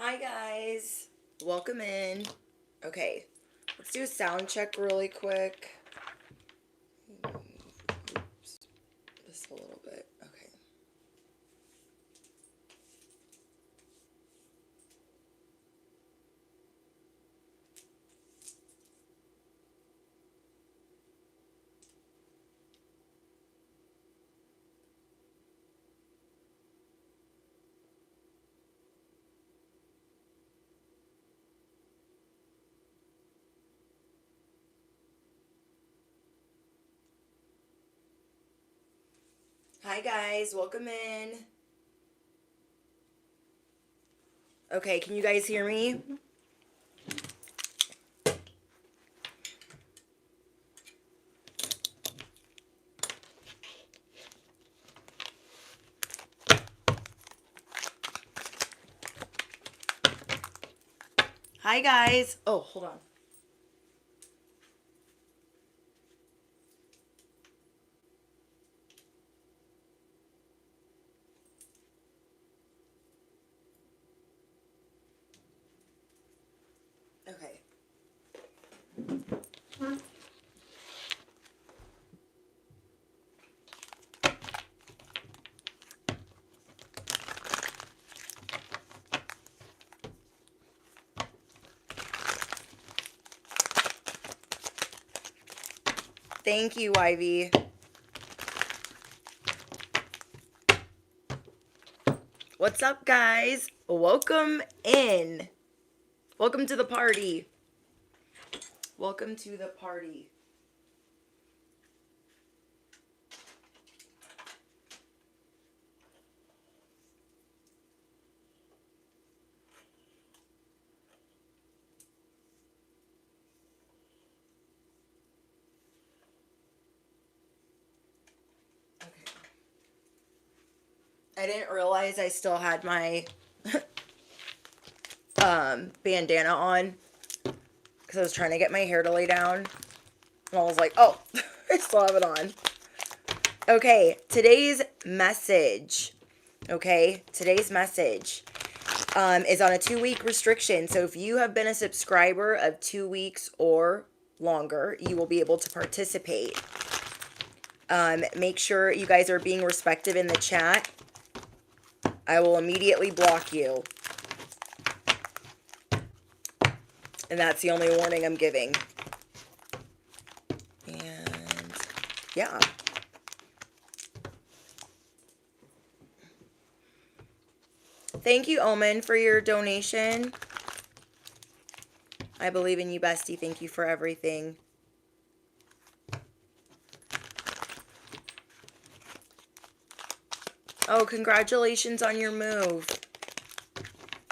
Hi guys, welcome in. Okay, let's do a sound check really quick. Oops, just a little bit. Okay. Hi guys, welcome in. Okay, can you guys hear me? Hi guys. Oh, hold on. Okay. Thank you, Ivy. What's up, guys? Welcome in. Welcome to the party. Welcome to the party. I didn't realize I still had my bandana on because I was trying to get my hair to lay down. And I was like, oh, I still have it on. Okay, today's message. Okay, today's message is on a 2-week restriction. So if you have been a subscriber of 2 weeks or longer, you will be able to participate. Make sure you guys are being respectful in the chat. I will immediately block you. And that's the only warning I'm giving. And yeah. Thank you, Omen, for your donation. I believe in you, bestie. Thank you for everything. Oh, congratulations on your move.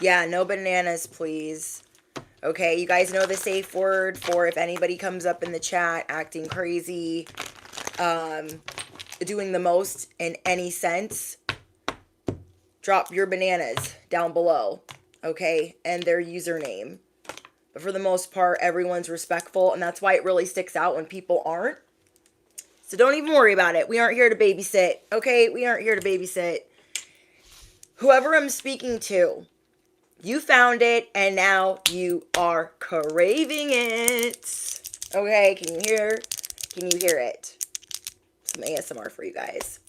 Yeah, no bananas, please. Okay, you guys know the safe word for if anybody comes up in the chat acting crazy, doing the most in any sense, drop your bananas down below, okay, and their username. But for the most part, everyone's respectful, and that's why it really sticks out when people aren't. So don't even worry about it. We aren't here to babysit, okay? We aren't here to babysit. Whoever I'm speaking to, you found it, and now you are craving it. Okay, can you hear? Can you hear it? Some ASMR for you guys.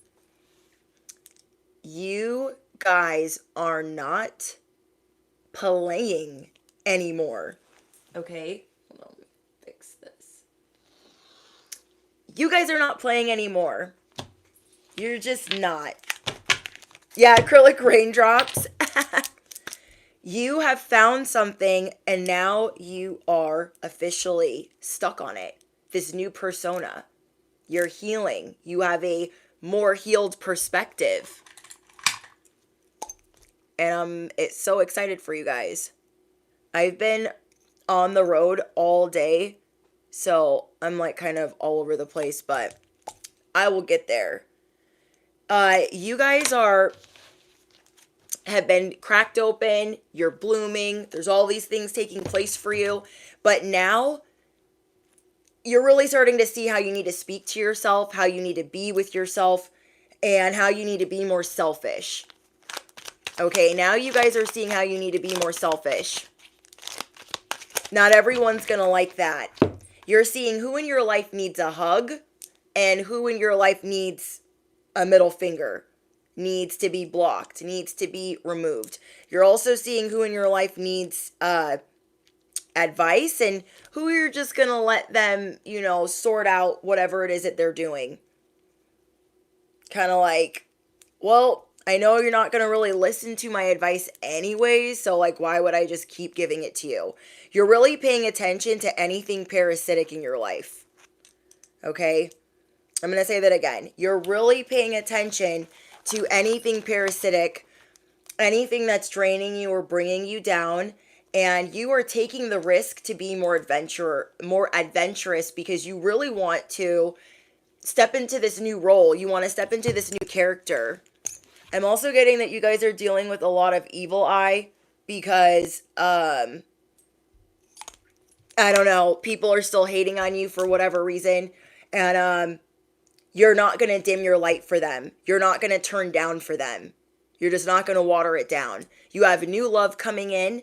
You guys are not playing anymore. Okay? Hold on, let me fix this. You guys are not playing anymore. You're just not. Yeah, acrylic raindrops. You have found something, and now you are officially stuck on it. This new persona. You're healing. You have a more healed perspective. And I'm so excited for you guys. I've been on the road all day, so I'm like kind of all over the place, but I will get there. You guys have been cracked open. You're blooming. There's all these things taking place for you. But now you're really starting to see how you need to speak to yourself, how you need to be with yourself, and how you need to be more selfish. Okay, now you guys are seeing how you need to be more selfish. Not everyone's going to like that. You're seeing who in your life needs a hug and who in your life needs a middle finger, needs to be blocked, needs to be removed. You're also seeing who in your life needs advice and who you're just going to let them, sort out whatever it is that they're doing. Kind of like, well, I know you're not going to really listen to my advice anyways, so like, why would I just keep giving it to you? You're really paying attention to anything parasitic in your life. Okay? I'm going to say that again. You're really paying attention to anything parasitic, anything that's draining you or bringing you down, and you are taking the risk to be more adventurous because you really want to step into this new role. You want to step into this new character. I'm also getting that you guys are dealing with a lot of evil eye because, I don't know, people are still hating on you for whatever reason. And, you're not going to dim your light for them. You're not going to turn down for them. You're just not going to water it down. You have new love coming in.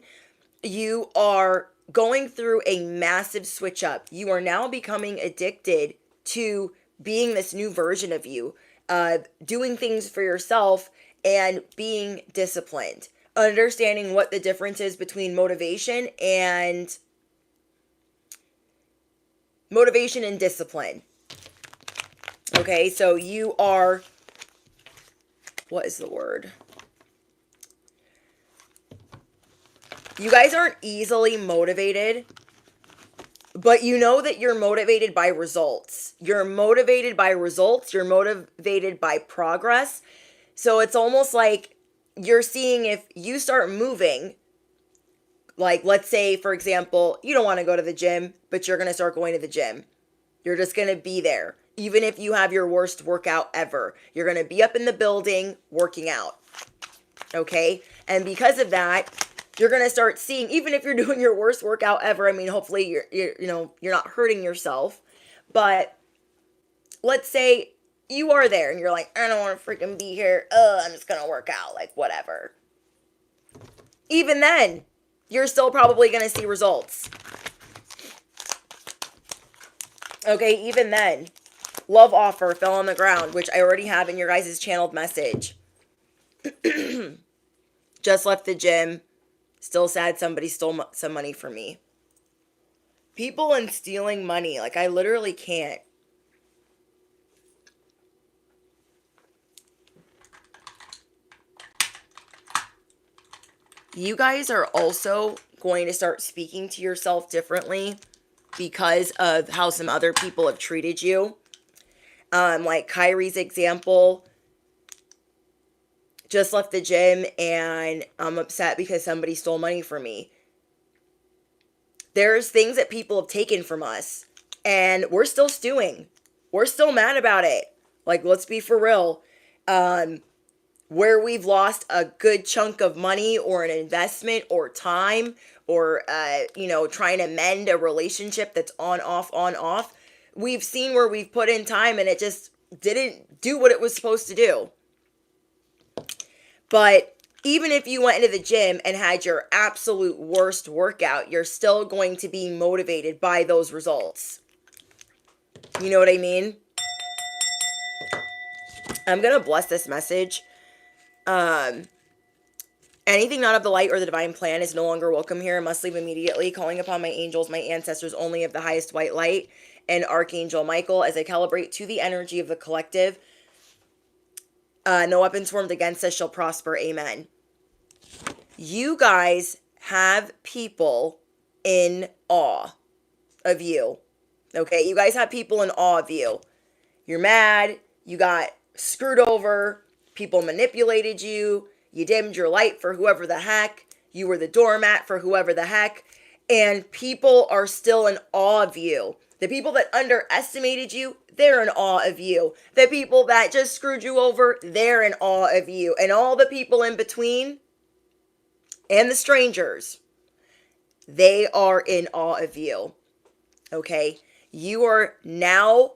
You are going through a massive switch up. You are now becoming addicted to being this new version of you, doing things for yourself and being disciplined, understanding what the difference is between motivation and discipline. Okay, so you are, what is the word? You guys aren't easily motivated, but you know that you're motivated by results. You're motivated by results. You're motivated by progress. So it's almost like you're seeing if you start moving, like let's say, for example, you don't want to go to the gym, but you're going to start going to the gym. You're just going to be there. Even if you have your worst workout ever, you're going to be up in the building working out. Okay? And because of that, you're going to start seeing, even if you're doing your worst workout ever, I mean, hopefully you're not hurting yourself, but let's say you are there and you're like, I don't want to freaking be here. I'm just going to work out, like whatever. Even then, you're still probably going to see results. Okay, even then. Love offer fell on the ground, which I already have in your guys' channeled message. Just left the gym. Still sad somebody stole some money from me. People and stealing money. Like, I literally can't. You guys are also going to start speaking to yourself differently because of how some other people have treated you. Like Kyrie's example, just left the gym and I'm upset because somebody stole money from me. There's things that people have taken from us and we're still stewing. We're still mad about it. Like, let's be for real. Where we've lost a good chunk of money or an investment or time or, trying to mend a relationship that's on, off. We've seen where we've put in time and it just didn't do what it was supposed to do. But even if you went into the gym and had your absolute worst workout, you're still going to be motivated by those results. You know what I mean? I'm going to bless this message. Anything not of the light or the divine plan is no longer welcome here and must leave immediately. Calling upon my angels, my ancestors only of the highest white light, and Archangel Michael as I calibrate to the energy of the collective. No weapons formed against us shall prosper. Amen. You guys have people in awe of you. Okay, you guys have people in awe of you. You're mad. You got screwed over. People manipulated you. You dimmed your light for whoever the heck. You were the doormat for whoever the heck. And people are still in awe of you. The people that underestimated you, they're in awe of you. The people that just screwed you over, they're in awe of you. And all the people in between, and the strangers, they are in awe of you. Okay? You are now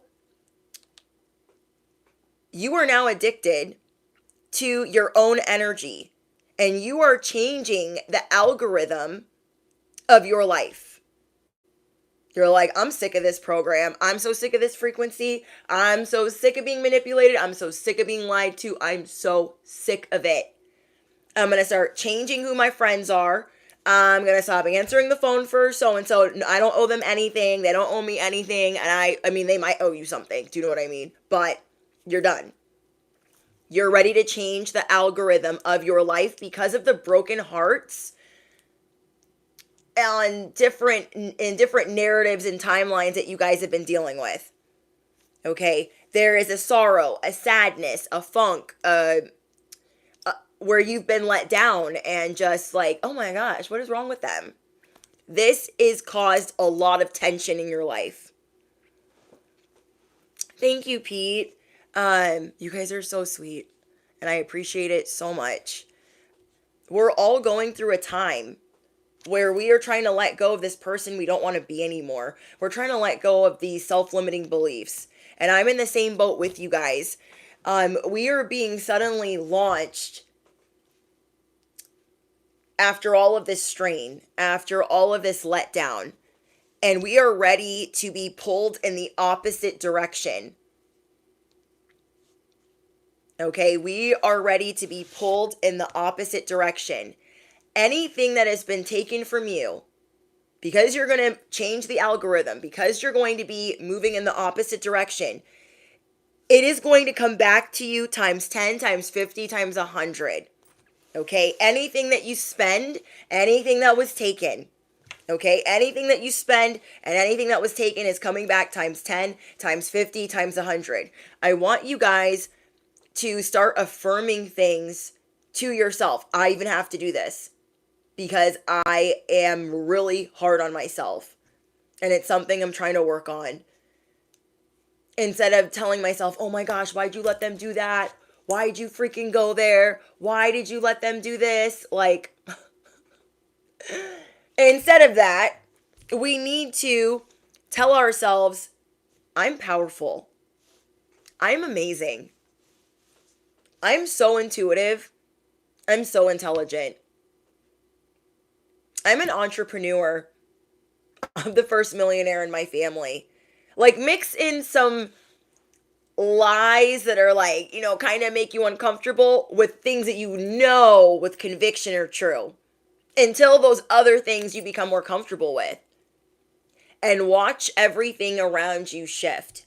addicted to your own energy. and you are changing the algorithm of your life. You're like, I'm sick of this program. I'm so sick of this frequency. I'm so sick of being manipulated. I'm so sick of being lied to. I'm so sick of it. I'm going to start changing who my friends are. I'm going to stop answering the phone for so-and-so. I don't owe them anything. They don't owe me anything. And I mean, they might owe you something. Do you know what I mean? But you're done. You're ready to change the algorithm of your life because of the broken hearts and different narratives and timelines that you guys have been dealing with. Okay? There is a sorrow, a sadness, a funk, where you've been let down and just like, oh my gosh, what is wrong with them? This has caused a lot of tension in your life. Thank you, Pete. You guys are so sweet, and I appreciate it so much. We're all going through a time where we are trying to let go of this person we don't want to be anymore. We're trying to let go of these self-limiting beliefs. And I'm in the same boat with you guys. We are being suddenly launched after all of this strain, after all of this letdown. And we are ready to be pulled in the opposite direction. Okay, we are ready to be pulled in the opposite direction. Anything that has been taken from you, because you're going to change the algorithm, because you're going to be moving in the opposite direction, it is going to come back to you times 10, times 50, times 100. Okay? Anything that you spend, anything that was taken, okay? Anything that you spend and anything that was taken is coming back times 10, times 50, times 100. I want you guys to start affirming things to yourself. I even have to do this because I am really hard on myself, and it's something I'm trying to work on. Instead of telling myself, oh my gosh, why'd you let them do that? Why'd you freaking go there? Why did you let them do this? Like, instead of that, we need to tell ourselves, I'm powerful. I'm amazing. I'm so intuitive. I'm so intelligent. I'm an entrepreneur. I'm the first millionaire in my family. Like, mix in some lies that are like, kind of make you uncomfortable with things that you know with conviction are true. Until those other things you become more comfortable with. And watch everything around you shift.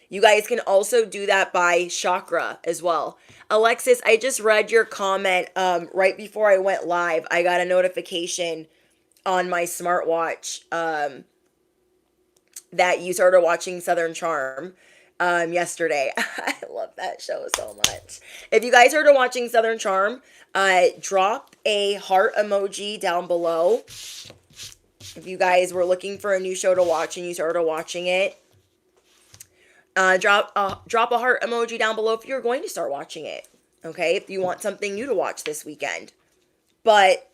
You guys can also do that by chakra as well. Alexis, I just read your comment right before I went live. I got a notification on my smartwatch that you started watching Southern Charm yesterday. I love that show so much. If you guys started watching Southern Charm, drop a heart emoji down below. If you guys were looking for a new show to watch and you started watching it, drop a heart emoji down below if you're going to start watching it. Okay, if you want something new to watch this weekend. But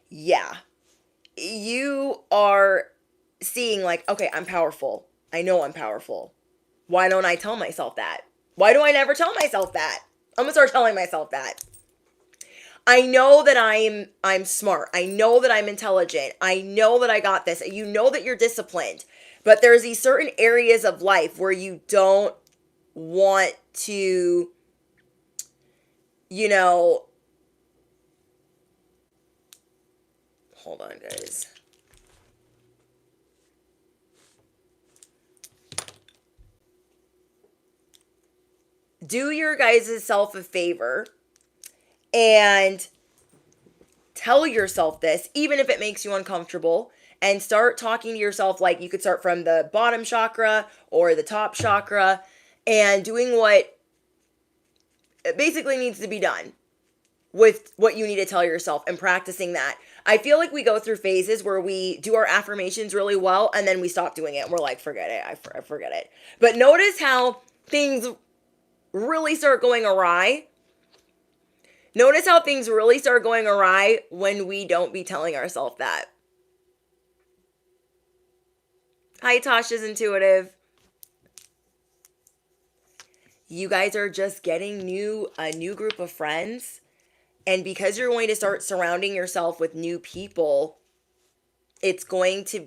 yeah, you are seeing like, okay, I'm powerful. I know I'm powerful. Why don't I tell myself that? Why do I never tell myself that? I'm gonna start telling myself that. I know that I'm smart. I know that I'm intelligent. I know that I got this. You know that you're disciplined. But there's these certain areas of life where you don't want to, hold on, guys. Do your guys' self a favor and tell yourself this, even if it makes you uncomfortable, and start talking to yourself like you could start from the bottom chakra or the top chakra and doing what basically needs to be done with what you need to tell yourself and practicing that. I feel like we go through phases where we do our affirmations really well and then we stop doing it and we're like, forget it, I forget it. But notice how things really start going awry. Notice how things really start going awry when we don't be telling ourselves that. Hi, Tasha's Intuitive. You guys are just getting a new group of friends. And because you're going to start surrounding yourself with new people, it's going to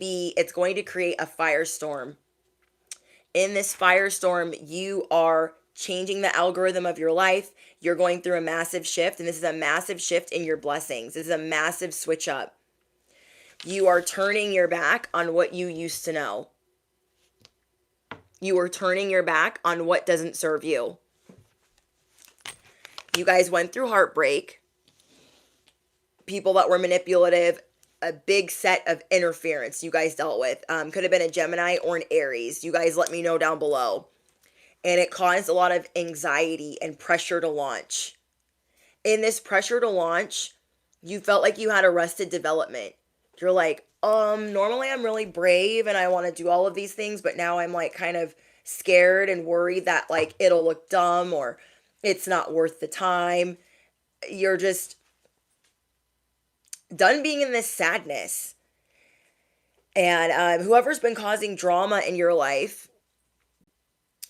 create a firestorm. In this firestorm, you are changing the algorithm of your life. You're going through a massive shift, and this is a massive shift in your blessings. This is a massive switch up. You are turning your back on what you used to know. You are turning your back on what doesn't serve you. You guys went through heartbreak. People that were manipulative, a big set of interference you guys dealt with. Could have been a Gemini or an Aries. You guys let me know down below. And it caused a lot of anxiety and pressure to launch. In this pressure to launch, you felt like you had arrested development. You're like, normally I'm really brave and I want to do all of these things, but now I'm like kind of scared and worried that like it'll look dumb or it's not worth the time. You're just done being in this sadness. And whoever's been causing drama in your life,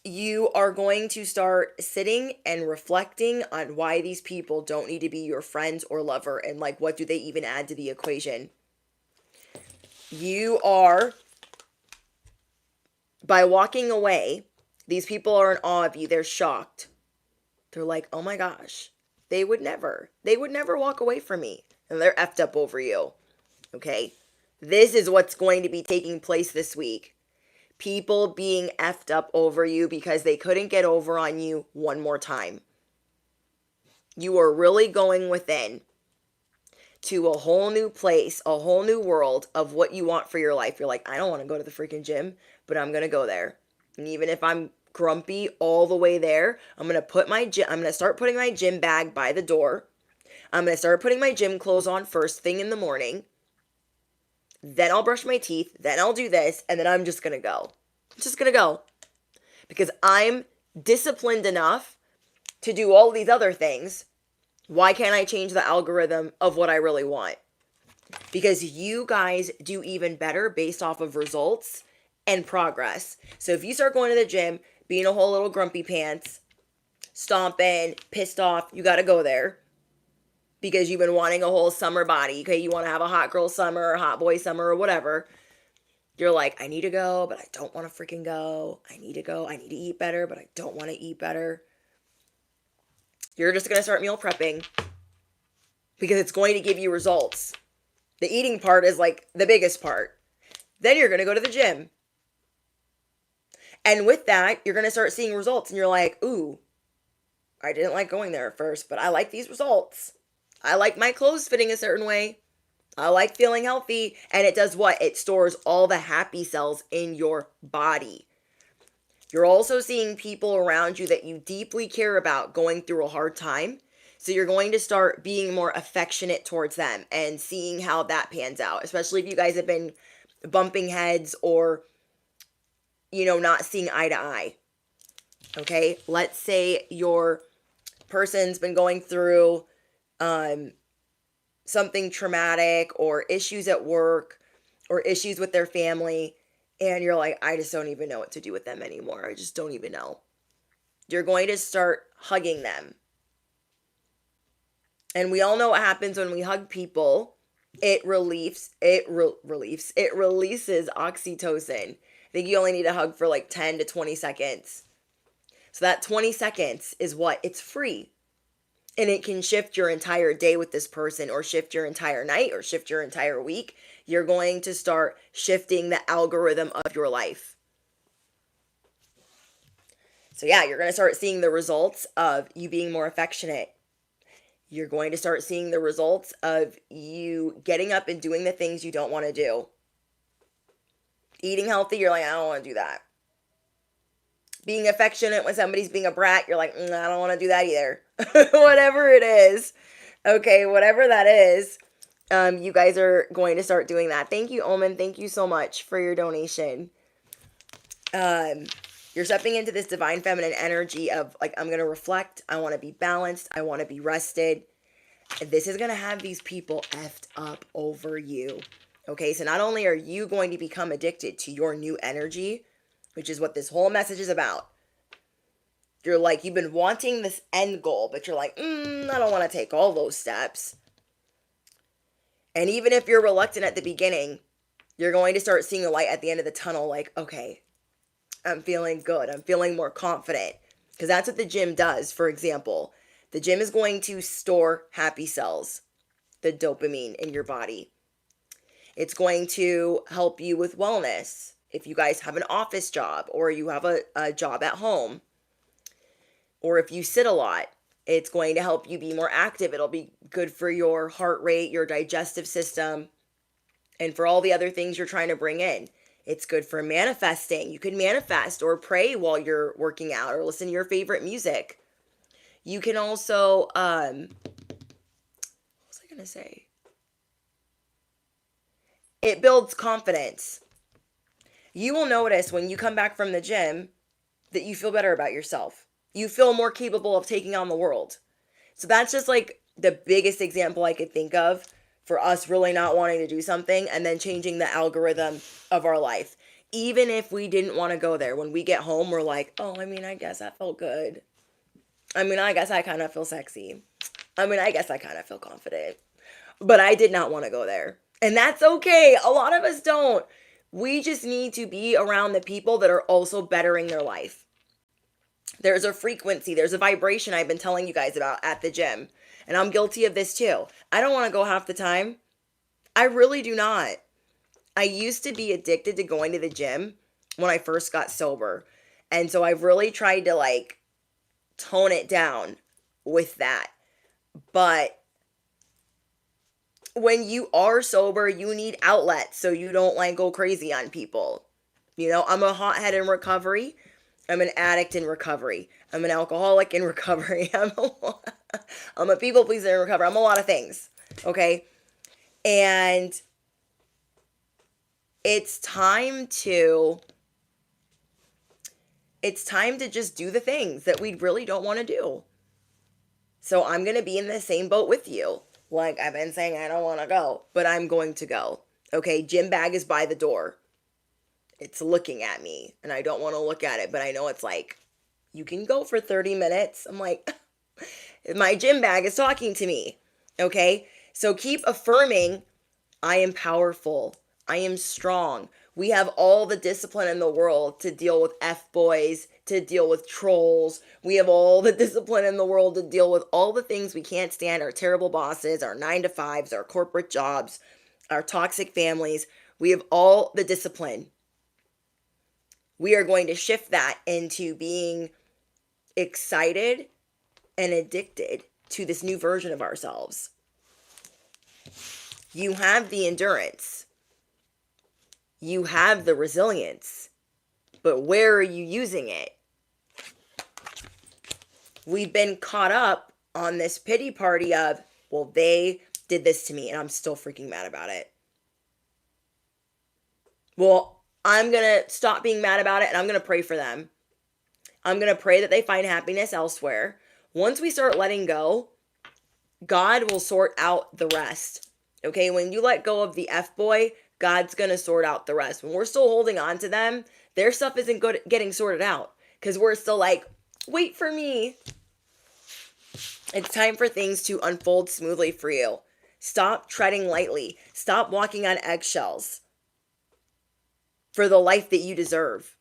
you are going to start sitting and reflecting on why these people don't need to be your friends or lover, and like what do they even add to the equation. You are, by walking away, these people are in awe of you. They're shocked. They're like, oh my gosh, they would never walk away from me. And they're effed up over you. Okay? This is what's going to be taking place this week. People being effed up over you because they couldn't get over on you one more time. You are really going within to a whole new place, a whole new world of what you want for your life. You're like, I don't want to go to the freaking gym, but I'm going to go there. And even if I'm grumpy all the way there, I'm going to start putting my gym bag by the door. I'm going to start putting my gym clothes on first thing in the morning. Then I'll brush my teeth. Then I'll do this. And then I'm just going to go. I'm just going to go. Because I'm disciplined enough to do all these other things. Why can't I change the algorithm of what I really want? Because you guys do even better based off of results and progress. So if you start going to the gym, being a whole little grumpy pants, stomping, pissed off, you got to go there. Because you've been wanting a whole summer body. Okay, you want to have a hot girl summer or hot boy summer or whatever. You're like, I need to go, but I don't want to freaking go. I need to go. I need to eat better, but I don't want to eat better. You're just going to start meal prepping. Because it's going to give you results. The eating part is like the biggest part. Then you're going to go to the gym. And with that, you're going to start seeing results. And you're like, ooh, I didn't like going there at first, but I like these results. I like my clothes fitting a certain way. I like feeling healthy. And it does what? It stores all the happy cells in your body. You're also seeing people around you that you deeply care about going through a hard time. So you're going to start being more affectionate towards them and seeing how that pans out. Especially if you guys have been bumping heads or, not seeing eye to eye. Okay? Let's say your person's been going through something traumatic or issues at work or issues with their family, and you're like, I just don't even know what to do with them anymore. I just don't even know. You're going to start hugging them. And we all know what happens when we hug people. It releases oxytocin. I think you only need to hug for like 10 to 20 seconds. So that 20 seconds is what? It's free. And it can shift your entire day with this person, or shift your entire night, or shift your entire week. You're going to start shifting the algorithm of your life. So yeah, you're going to start seeing the results of you being more affectionate. You're going to start seeing the results of you getting up and doing the things you don't want to do. Eating healthy, you're like, I don't want to do that. Being affectionate when somebody's being a brat, you're like, I don't want to do that either. Whatever it is. Okay, whatever that is, you guys are going to start doing that. Thank you, Omen. Thank you so much for your donation. You're stepping into this divine feminine energy of like, I'm going to reflect. I want to be balanced. I want to be rested. And this is going to have these people effed up over you. Okay, so not only are you going to become addicted to your new energy, which is what this whole message is about, You're like, you've been wanting this end goal, but you're like, I don't want to take all those steps. And even if you're reluctant at the beginning, you're going to start seeing a light at the end of the tunnel. Like, okay, I'm feeling good. I'm feeling more confident. Because that's what the gym does, for example. The gym is going to store happy cells, the dopamine in your body. It's going to help you with wellness. If you guys have an office job or you have a job at home, or if you sit a lot, it's going to help you be more active. It'll be good for your heart rate, your digestive system, and for all the other things you're trying to bring in. It's good for manifesting. You can manifest or pray while you're working out or listen to your favorite music. You can also, what was I going to say? It builds confidence. You will notice when you come back from the gym that you feel better about yourself. You feel more capable of taking on the world. So that's just like the biggest example I could think of for us really not wanting to do something and then changing the algorithm of our life. Even if we didn't want to go there, when we get home, we're like, oh, I guess that felt good. I guess I kind of feel sexy. I guess I kind of feel confident. But I did not want to go there. And that's okay. A lot of us don't. We just need to be around the people that are also bettering their life. There's a frequency, there's a vibration I've been telling you guys about at the gym. And I'm guilty of this too. I don't want to go half the time. I really do not. I used to be addicted to going to the gym when I first got sober. And so I've really tried to like tone it down with that. But when you are sober, you need outlets so you don't like go crazy on people. You know, I'm a hothead in recovery. I'm an addict in recovery. I'm an alcoholic in recovery. I'm a people pleaser in recovery. I'm a lot of things. Okay. And it's time to just do the things that we really don't want to do. So I'm going to be in the same boat with you. Like I've been saying, I don't want to go, but I'm going to go. Okay. Gym bag is by the door. It's looking at me and I don't want to look at it, but I know it's like, you can go for 30 minutes. I'm like, my gym bag is talking to me. Okay. So keep affirming, I am powerful. I am strong. We have all the discipline in the world to deal with F-boys, to deal with trolls. We have all the discipline in the world to deal with all the things we can't stand, our terrible bosses, our 9-to-5s, our corporate jobs, our toxic families. We have all the discipline. We are going to shift that into being excited and addicted to this new version of ourselves. You have the endurance. You have the resilience. But where are you using it? We've been caught up on this pity party of, well, they did this to me and I'm still freaking mad about it. Well, I'm going to stop being mad about it and I'm going to pray for them. I'm going to pray that they find happiness elsewhere. Once we start letting go, God will sort out the rest. Okay, when you let go of the F-boy, God's going to sort out the rest. When we're still holding on to them, their stuff isn't good getting sorted out because we're still like, wait for me. It's time for things to unfold smoothly for you. Stop treading lightly. Stop walking on eggshells for the life that you deserve.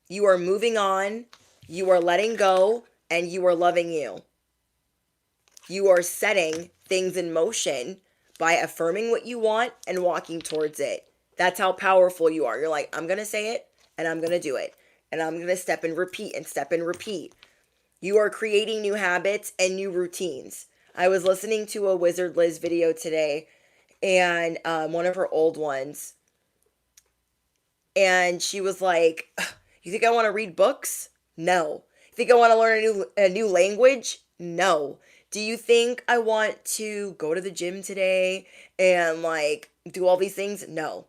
You are moving on. You are letting go and you are loving you. You are setting things in motion by affirming what you want and walking towards it. That's how powerful you are. You're like, I'm going to say it and I'm going to do it. And I'm going to step and repeat and step and repeat. You are creating new habits and new routines. I was listening to a Wizard Liz video today and one of her old ones. And she was like, you think I want to read books? No. You think I want to learn a new language? No. Do you think I want to go to the gym today and like do all these things? No.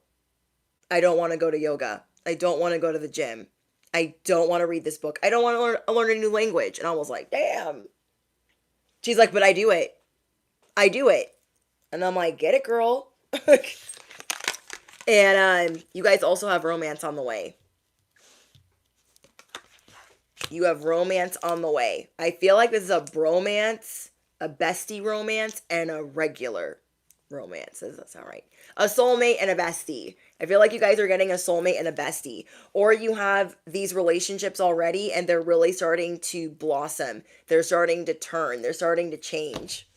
I don't want to go to yoga. I don't want to go to the gym. I don't want to read this book. I don't want to learn a new language. And I was like, damn. She's like, but I do it. I do it. And I'm like, get it, girl. And you guys also have romance on the way. You have romance on the way. I feel like this is a bromance, a bestie romance, and a regular romance. Does that sound right? A soulmate and a bestie. I feel like you guys are getting a soulmate and a bestie. Or you have these relationships already and they're really starting to blossom. They're starting to turn. They're starting to change.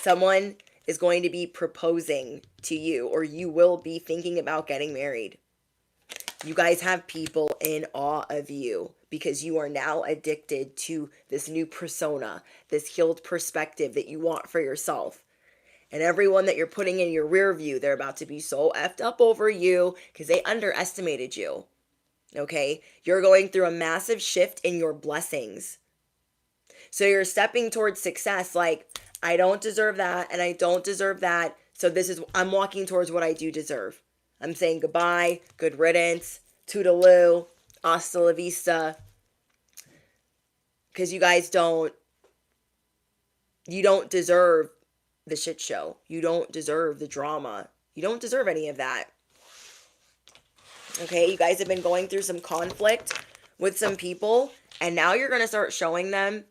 Someone is going to be proposing to you, or you will be thinking about getting married. You guys have people in awe of you because you are now addicted to this new persona, this healed perspective that you want for yourself. And everyone that you're putting in your rear view, they're about to be so effed up over you because they underestimated you. Okay? You're going through a massive shift in your blessings. So you're stepping towards success like, I don't deserve that and I don't deserve that. So I'm walking towards what I do deserve. I'm saying goodbye, good riddance, toodaloo, hasta la vista. Because you guys don't deserve the shit show. You don't deserve the drama. You don't deserve any of that. Okay, you guys have been going through some conflict with some people, and now you're going to start showing them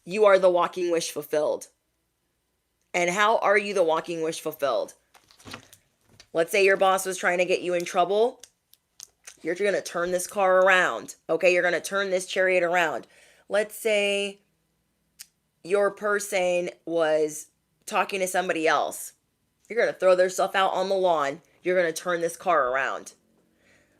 you are the walking wish fulfilled. And how are you the walking wish fulfilled? Let's say your boss was trying to get you in trouble. You're going to turn this car around. Okay, you're going to turn this chariot around. Let's say your person was talking to somebody else. You're going to throw their stuff out on the lawn. You're going to turn this car around.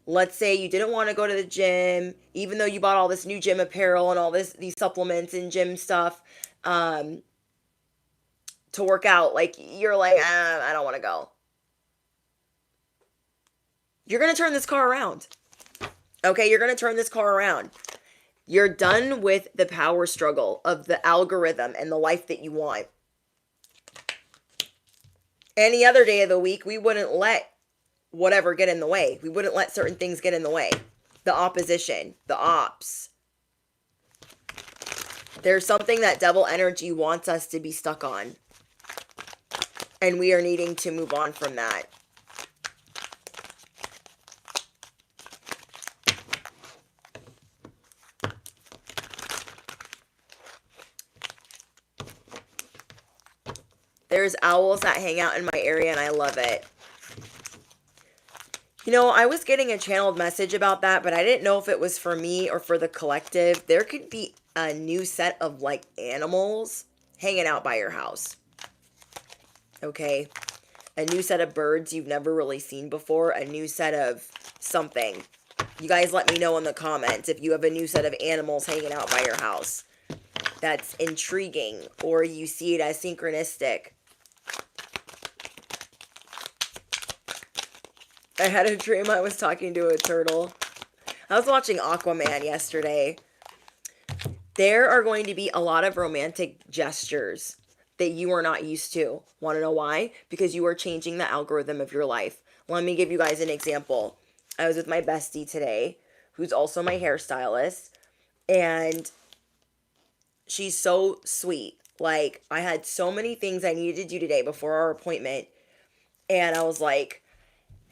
Let's say you didn't want to go to the gym, even though you bought all this new gym apparel and all these supplements and gym stuff to work out. Like, you're like, I don't want to go. You're going to turn this car around. Okay, you're going to turn this car around. You're done with the power struggle of the algorithm and the life that you want. Any other day of the week, we wouldn't let whatever get in the way. We wouldn't let certain things get in the way. The opposition, the ops. There's something that devil energy wants us to be stuck on. And we are needing to move on from that. There's owls that hang out in my area and I love it. You know, I was getting a channeled message about that, but I didn't know if it was for me or for the collective. There could be a new set of like animals hanging out by your house. Okay? A new set of birds you've never really seen before. A new set of something. You guys let me know in the comments if you have a new set of animals hanging out by your house. That's intriguing, or you see it as synchronistic. I had a dream I was talking to a turtle. I was watching Aquaman yesterday. There are going to be a lot of romantic gestures that you are not used to. Want to know why? Because you are changing the algorithm of your life. Let me give you guys an example. I was with my bestie today, who's also my hairstylist, and she's so sweet. Like, I had so many things I needed to do today before our appointment, and I was like,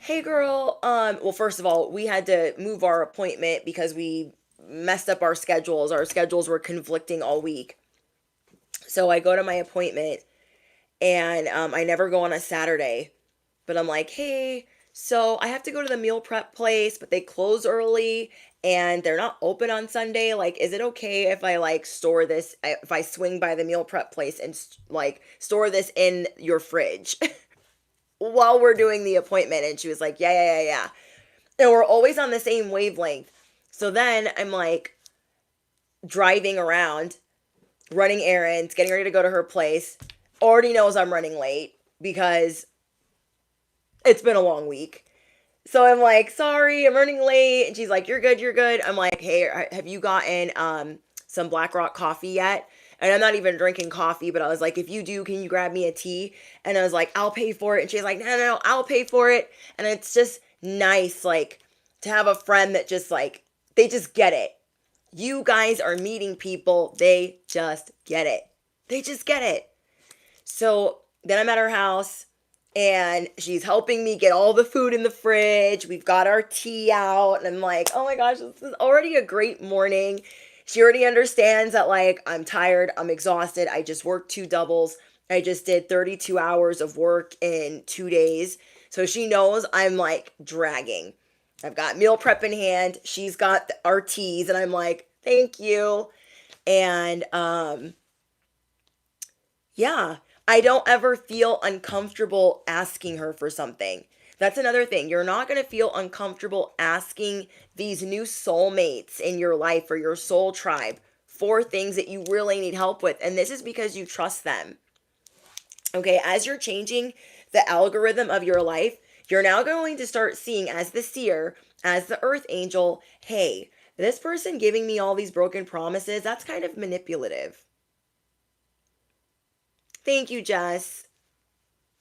hey girl, well, first of all, we had to move our appointment because we messed up our schedules. Our schedules were conflicting all week. So I go to my appointment and I never go on a Saturday, but I'm like, hey, so I have to go to the meal prep place, but they close early and they're not open on Sunday. Like, is it okay if I like store this, if I swing by the meal prep place and like store this in your fridge? While we're doing the appointment. And she was like, yeah. And we're always on the same wavelength. So then I'm like driving around, running errands, getting ready to go to her place. Already knows I'm running late because it's been a long week. So I'm like, sorry, I'm running late. And she's like, you're good. I'm like, hey, have you gotten some Black Rock coffee yet? And I'm not even drinking coffee, but I was like, if you do, can you grab me a tea? And I was like, I'll pay for it. And she's like, no, I'll pay for it. And it's just nice, like, to have a friend that just, like, they just get it. You guys are meeting people. They just get it. They just get it. So then I'm at her house, And she's helping me get all the food in the fridge. We've got our tea out. And I'm like, oh my gosh, this is already a great morning. She already understands that, like, I'm tired, I'm exhausted. I just worked 2 doubles. I just did 32 hours of work in 2 days. So she knows I'm like dragging. I've got meal prep in hand. She's got our teas. And I'm like, thank you. And yeah, I don't ever feel uncomfortable asking her for something. That's another thing. You're not going to feel uncomfortable asking these new soulmates in your life or your soul tribe for things that you really need help with. And this is because you trust them. Okay, as you're changing the algorithm of your life, you're now going to start seeing as the seer, as the earth angel, hey, this person giving me all these broken promises, that's kind of manipulative. Thank you, Jess.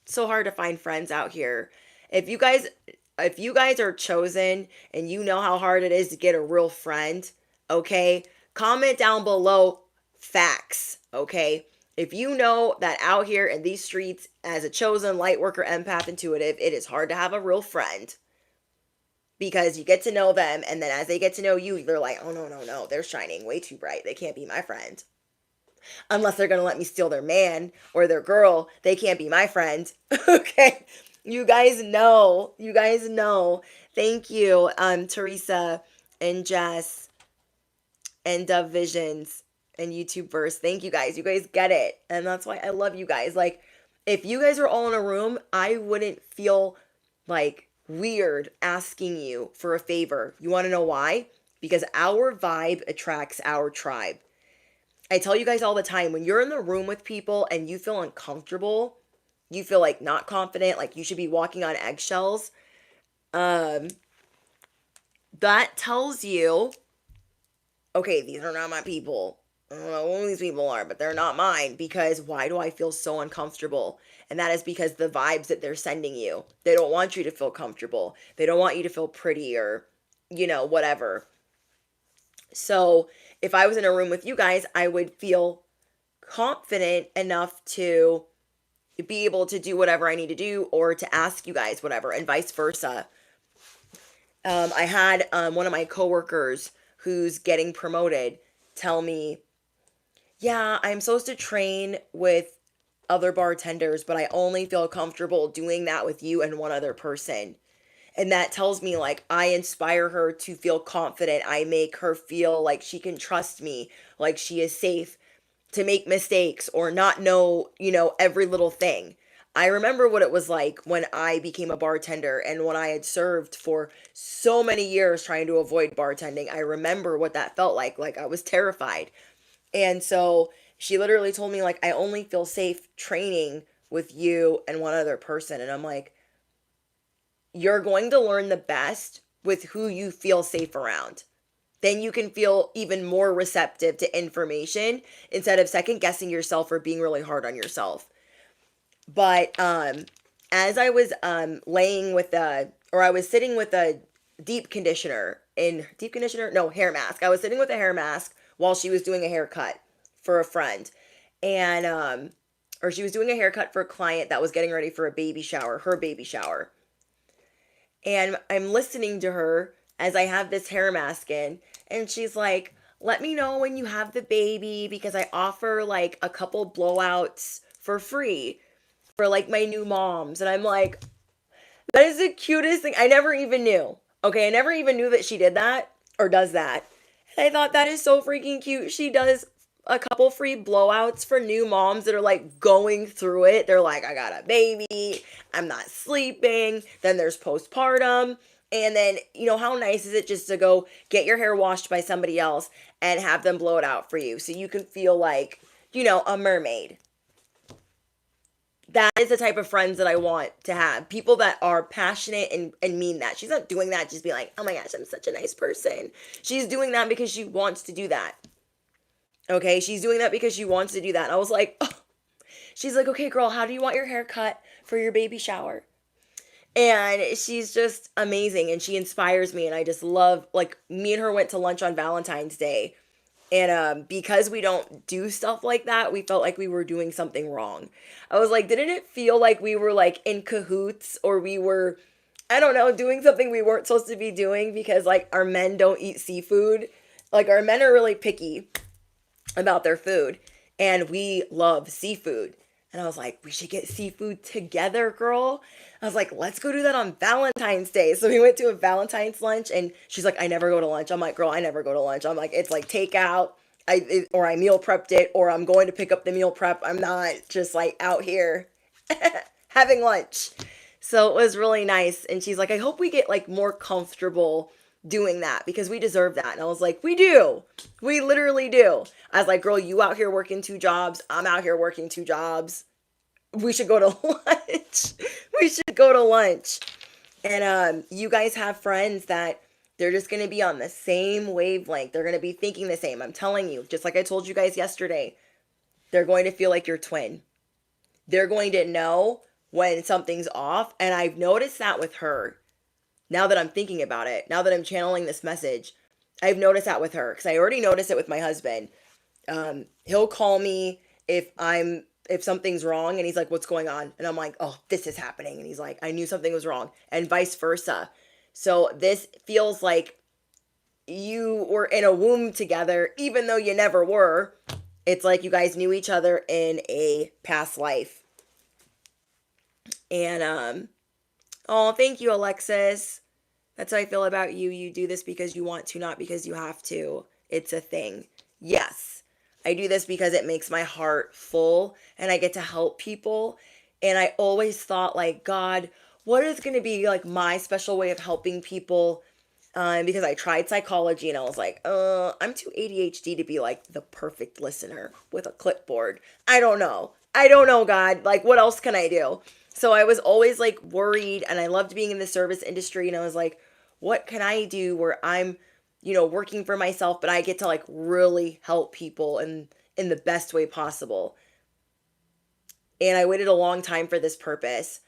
So hard to find friends out here. If you guys are chosen and you know how hard it is to get a real friend, okay? Comment down below facts, okay? If you know that out here in these streets as a chosen light worker, empath, intuitive, it is hard to have a real friend because you get to know them, and then as they get to know you, they're like, oh no, no, no, they're shining way too bright. They can't be my friend. Unless they're going to let me steal their man or their girl, they can't be my friend. Okay. You guys know. You guys know. Thank you, Teresa and Jess and Dove Visions and YouTube Verse. Thank you guys. You guys get it. And that's why I love you guys. Like, if you guys were all in a room, I wouldn't feel like weird asking you for a favor. You want to know why? Because our vibe attracts our tribe. I tell you guys all the time, when you're in the room with people and you feel uncomfortable, you feel like not confident, like you should be walking on eggshells, that tells you, okay, these are not my people. I don't know who these people are, but they're not mine. Because why do I feel so uncomfortable? And that is because the vibes that they're sending you. They don't want you to feel comfortable. They don't want you to feel pretty or, whatever. So if I was in a room with you guys, I would feel confident enough to be able to do whatever I need to do or to ask you guys whatever, and vice versa. I had one of my coworkers who's getting promoted tell me, yeah, I'm supposed to train with other bartenders, but I only feel comfortable doing that with you and one other person. And that tells me, like, I inspire her to feel confident. I make her feel like she can trust me, like she is safe to make mistakes or not know, every little thing. I remember what it was like when I became a bartender and when I had served for so many years trying to avoid bartending. I remember what that felt like. Like, I was terrified. And so she literally told me, like, I only feel safe training with you and one other person. And I'm like, you're going to learn the best with who you feel safe around. Then you can feel even more receptive to information instead of second guessing yourself or being really hard on yourself. But as I was I was sitting with a hair mask. I was sitting with a hair mask while she was doing a haircut for a friend. And or she was doing a haircut for a client that was getting ready for her baby shower. And I'm listening to her as I have this hair mask in, and she's like, let me know when you have the baby because I offer like a couple blowouts for free for like my new moms. And I'm like, that is the cutest thing. I never even knew. Okay, I never even knew that she did that or does that. And I thought that is so freaking cute. She does a couple free blowouts for new moms that are like going through it. They're like, I got a baby, I'm not sleeping. Then there's postpartum. And then, how nice is it just to go get your hair washed by somebody else and have them blow it out for you so you can feel like, a mermaid. That is the type of friends that I want to have. People that are passionate and mean that. She's not doing that just be like, oh my gosh, I'm such a nice person. She's doing that because she wants to do that. Okay, she's doing that because she wants to do that. And I was like, oh. She's like, okay, girl, how do you want your hair cut for your baby shower? And she's just amazing and she inspires me. And I just love, like, me and her went to lunch on Valentine's Day And because we don't do stuff like that, we felt like we were doing something wrong. I was like, didn't it feel like we were like in cahoots, or we were, I don't know, doing something we weren't supposed to be doing because like our men don't eat seafood? Like our men are really picky about their food, and we love seafood. And I was like, we should get seafood together, girl. I was like, let's go do that on Valentine's Day. So we went to a Valentine's lunch, and she's like, I never go to lunch. I'm like, girl, I never go to lunch. I'm like, it's like takeout. Or I meal prepped it, or I'm going to pick up the meal prep. I'm not just like out here having lunch. So it was really nice. And she's like, I hope we get like more comfortable doing that because we deserve that. And I was like, we do. We literally do. I was like, girl, you out here working 2 jobs. I'm out here working 2 jobs. We should go to lunch. We should go to lunch. And you guys have friends that they're just going to be on the same wavelength. They're going to be thinking the same. I'm telling you, just like I told you guys yesterday, they're going to feel like your twin. They're going to know when something's off. And I've noticed that with her. Now that I'm thinking about it, now that I'm channeling this message, I've noticed that with her because I already noticed it with my husband. He'll call me if something's wrong, and he's like, what's going on? And I'm like, oh, this is happening. And he's like, I knew something was wrong, and vice versa. So this feels like you were in a womb together, even though you never were. It's like you guys knew each other in a past life. And, oh, thank you, Alexis. That's how I feel about you. You do this because you want to, not because you have to. It's a thing. Yes, I do this because it makes my heart full and I get to help people. And I always thought like, God, what is going to be like my special way of helping people? Because I tried psychology and I was like, I'm too ADHD to be like the perfect listener with a clipboard. I don't know, God. Like, what else can I do? So I was always like worried, and I loved being in the service industry. And I was like, what can I do where I'm, working for myself, but I get to like really help people in the best way possible. And I waited a long time for this purpose.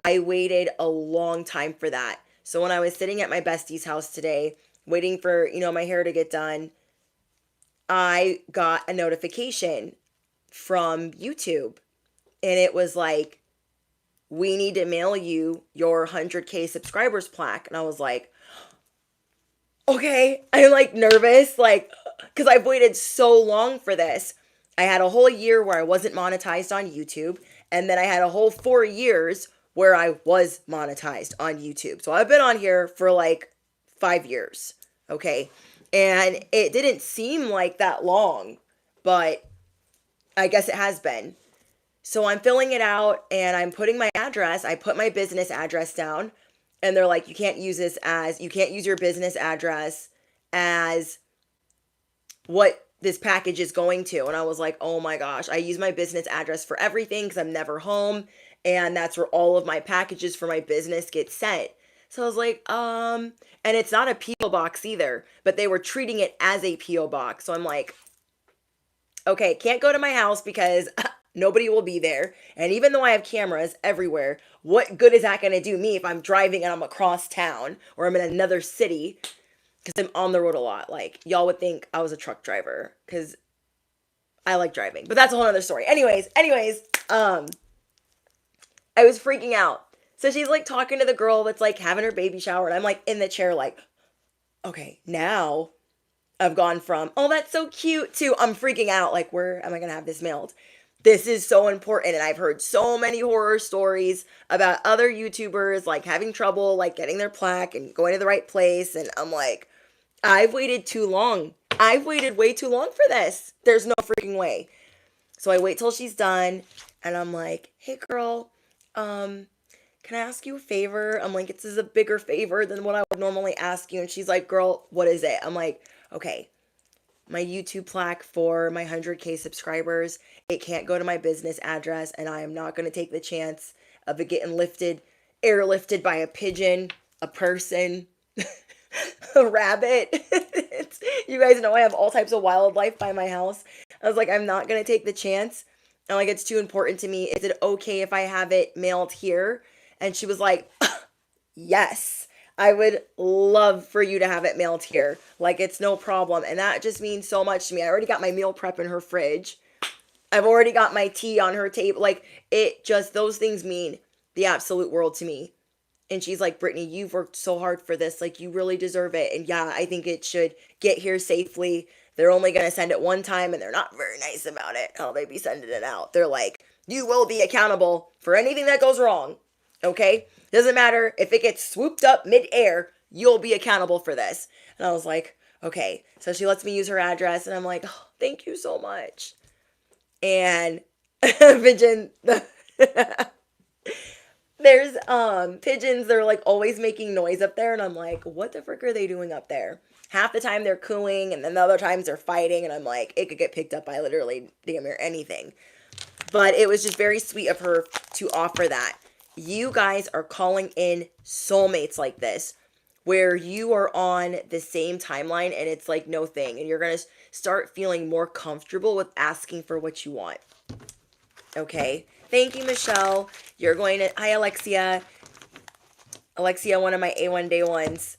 I waited a long time for that. So when I was sitting at my bestie's house today, waiting for, my hair to get done, I got a notification from YouTube. And it was like, we need to mail you your 100K subscribers plaque. And I was like, okay. I'm like nervous, like, because I've waited so long for this. I had a whole year where I wasn't monetized on YouTube. And then I had a whole 4 years where I was monetized on YouTube. So I've been on here for like 5 years. Okay. And it didn't seem like that long, but I guess it has been. So I'm filling it out and I'm putting my address. I put my business address down and they're like, you can't use your business address as what this package is going to. And I was like, oh my gosh, I use my business address for everything because I'm never home. And that's where all of my packages for my business get sent. So I was like, and it's not a P.O. box either, but they were treating it as a P.O. box. So I'm like, okay, can't go to my house because nobody will be there. And even though I have cameras everywhere, what good is that going to do me if I'm driving and I'm across town or I'm in another city? Because I'm on the road a lot. Like, y'all would think I was a truck driver because I like driving. But that's a whole other story. Anyways, I was freaking out. So she's like talking to the girl that's like having her baby shower. And I'm like in the chair like, okay, now I've gone from, oh, that's so cute, to I'm freaking out. Like, where am I going to have this mailed? This is so important. And I've heard so many horror stories about other YouTubers like having trouble like getting their plaque and going to the right place. And I'm like, I've waited too long. I've waited way too long for this. There's no freaking way. So I wait till she's done and I'm like, hey girl, can I ask you a favor? I'm like, this is a bigger favor than what I would normally ask you. And she's like, girl, what is it? I'm like, okay, my YouTube plaque for my 100K subscribers, it can't go to my business address, and I am not going to take the chance of it getting airlifted by a pigeon, a person, a rabbit. You guys know I have all types of wildlife by my house. I was like, I'm not going to take the chance. And like, it's too important to me. Is it okay if I have it mailed here? And she was like, yes. I would love for you to have it mailed here. Like, it's no problem. And that just means so much to me. I already got my meal prep in her fridge. I've already got my tea on her table. Like, it just, those things mean the absolute world to me. And she's like, Brittany, you've worked so hard for this. Like, you really deserve it. And yeah, I think it should get here safely. They're only going to send it one time, and they're not very nice about it, how they be sending it out. They're like, you will be accountable for anything that goes wrong. Okay? Doesn't matter if it gets swooped up midair, you'll be accountable for this. And I was like, okay. So she lets me use her address, and I'm like, oh, thank you so much. And Pigeon, there's pigeons, they're like always making noise up there, and I'm like, what the frick are they doing up there? Half the time they're cooing, and then the other times they're fighting, and I'm like, it could get picked up by literally damn near anything. But it was just very sweet of her to offer that. You guys are calling in soulmates like this, where you are on the same timeline and it's like no thing. And you're going to start feeling more comfortable with asking for what you want. Okay. Thank you, Michelle. You're going to, hi, Alexia. Alexia, one of my A1 day ones.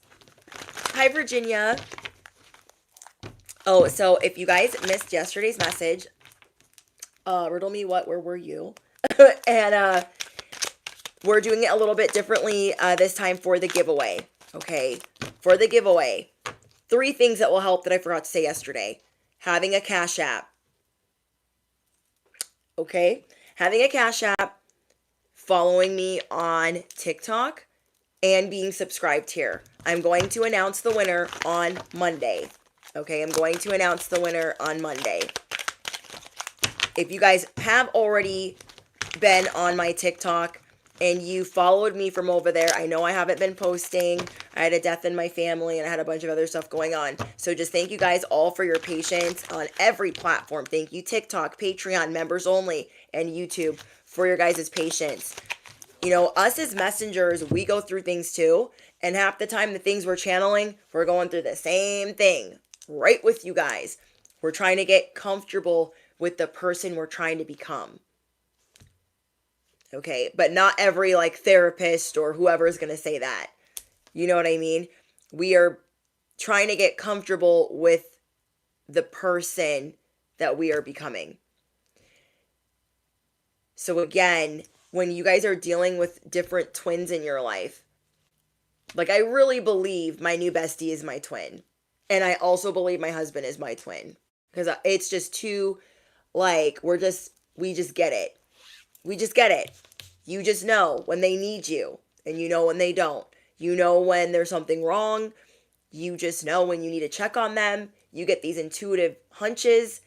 Hi, Virginia. Oh, so if you guys missed yesterday's message, riddle me what, where were you? And we're doing it a little bit differently this time for the giveaway. Okay, for the giveaway. 3 things that will help that I forgot to say yesterday. Having a Cash App. Okay, having a Cash App, following me on TikTok, and being subscribed here. I'm going to announce the winner on Monday. Okay, I'm going to announce the winner on Monday. If you guys have already been on my TikTok and you followed me from over there, I know I haven't been posting. I had a death in my family and I had a bunch of other stuff going on. So just thank you guys all for your patience on every platform. Thank you, TikTok, Patreon, members only, and YouTube for your guys' patience. You know, us as messengers, we go through things too. And half the time, the things we're channeling, we're going through the same thing right with you guys. We're trying to get comfortable with the person we're trying to become. Okay, but not every like therapist or whoever is going to say that. You know what I mean? We are trying to get comfortable with the person that we are becoming. So again, when you guys are dealing with different twins in your life, like I really believe my new bestie is my twin. And I also believe my husband is my twin. Because it's just too, like, we just get it. We just get it. You just know when they need you. And you know when they don't. You know when there's something wrong. You just know when you need to check on them. You get these intuitive hunches.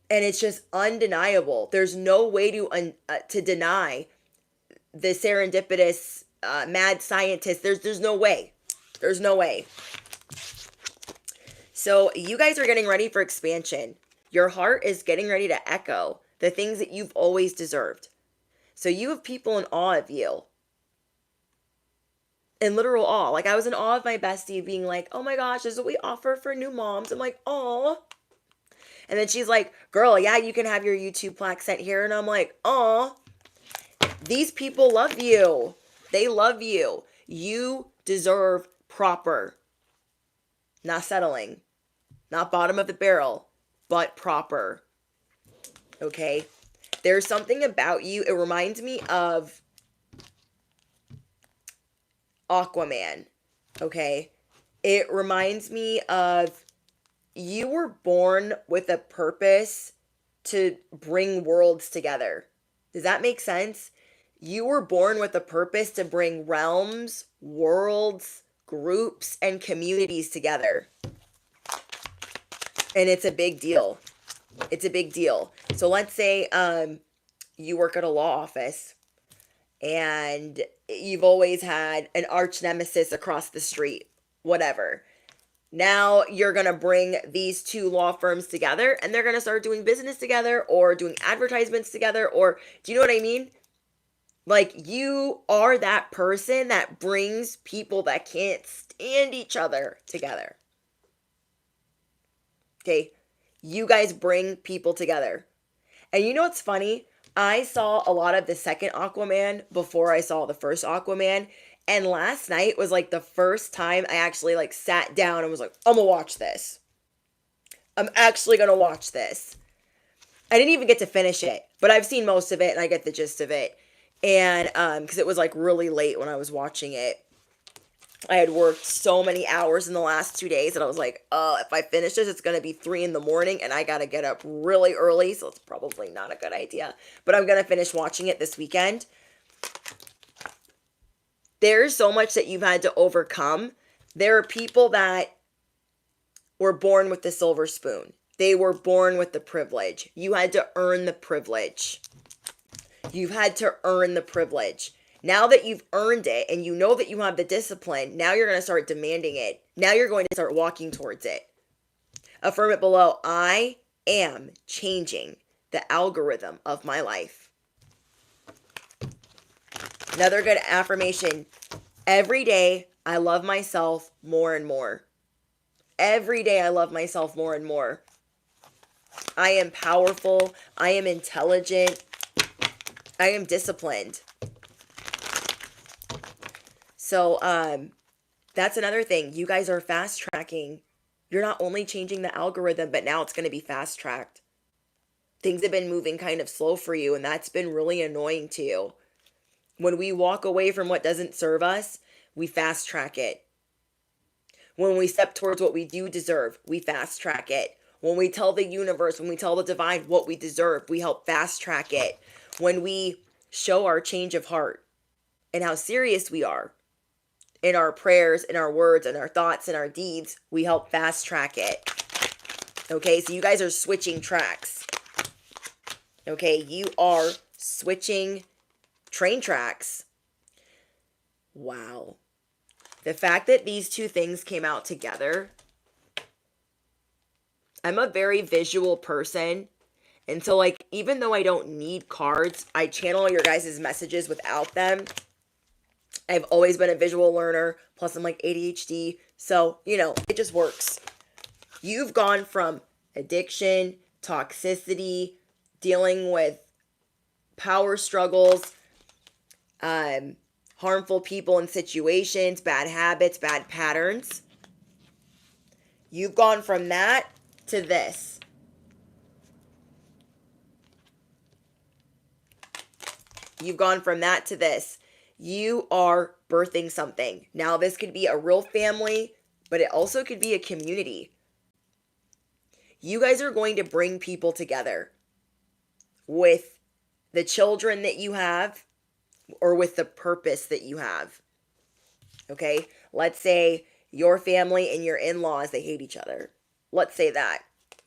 And it's just undeniable. There's no way to deny the serendipitous mad scientist. There's no way. There's no way. So you guys are getting ready for expansion. Your heart is getting ready to echo the things that you've always deserved. So you have people in awe of you. In literal awe. Like I was in awe of my bestie being like, oh my gosh, this is what we offer for new moms. I'm like, aw. And then she's like, girl, yeah, you can have your YouTube plaque sent here. And I'm like, aw. These people love you. They love you. You deserve proper. Not settling. Not bottom of the barrel. But proper. Okay? There's something about you. It reminds me of Aquaman. Okay? It reminds me of you were born with a purpose to bring worlds together. Does that make sense? You were born with a purpose to bring realms, worlds, groups, and communities together. And it's a big deal. It's a big deal. So let's say you work at a law office and you've always had an arch nemesis across the street, whatever. Now you're going to bring these 2 law firms together and they're going to start doing business together or doing advertisements together, or do you know what I mean? Like you are that person that brings people that can't stand each other together. Okay, you guys bring people together. And you know what's funny? I saw a lot of the second Aquaman before I saw the first Aquaman. And last night was like the first time I actually like sat down and was like, I'm gonna watch this. I'm actually gonna watch this. I didn't even get to finish it, but I've seen most of it and I get the gist of it. And because it was like really late when I was watching it. I had worked so many hours in the last 2 days that I was like, if I finish this, it's going to be 3 in the morning and I got to get up really early. So it's probably not a good idea, but I'm going to finish watching it this weekend. There's so much that you've had to overcome. There are people that were born with the silver spoon. They were born with the privilege. You had to earn the privilege. You've had to earn the privilege. Now that you've earned it and you know that you have the discipline, now you're going to start demanding it. Now you're going to start walking towards it. Affirm it below. I am changing the algorithm of my life. Another good affirmation. Every day, I love myself more and more. Every day, I love myself more and more. I am powerful. I am intelligent. I am disciplined. So, that's another thing. You guys are fast tracking. You're not only changing the algorithm, but now it's going to be fast tracked. Things have been moving kind of slow for you, and that's been really annoying to you. When we walk away from what doesn't serve us, we fast track it. When we step towards what we do deserve, we fast track it. When we tell the universe, when we tell the divine what we deserve, we help fast track it. When we show our change of heart and how serious we are in our prayers, in our words, in our thoughts, in our deeds, we help fast track it. Okay, so you guys are switching tracks. Okay, you are switching train tracks. Wow. The fact that these two things came out together. I'm a very visual person. And so, like, even though I don't need cards, I channel your guys' messages without them. I've always been a visual learner. Plus, I'm like ADHD. So, it just works. You've gone from addiction, toxicity, dealing with power struggles, harmful people and situations, bad habits, bad patterns. You've gone from that to this. You've gone from that to this. You are birthing something. Now, this could be a real family, but it also could be a community. You guys are going to bring people together with the children that you have or with the purpose that you have. Okay? Let's say your family and your in-laws, they hate each other. Let's say that.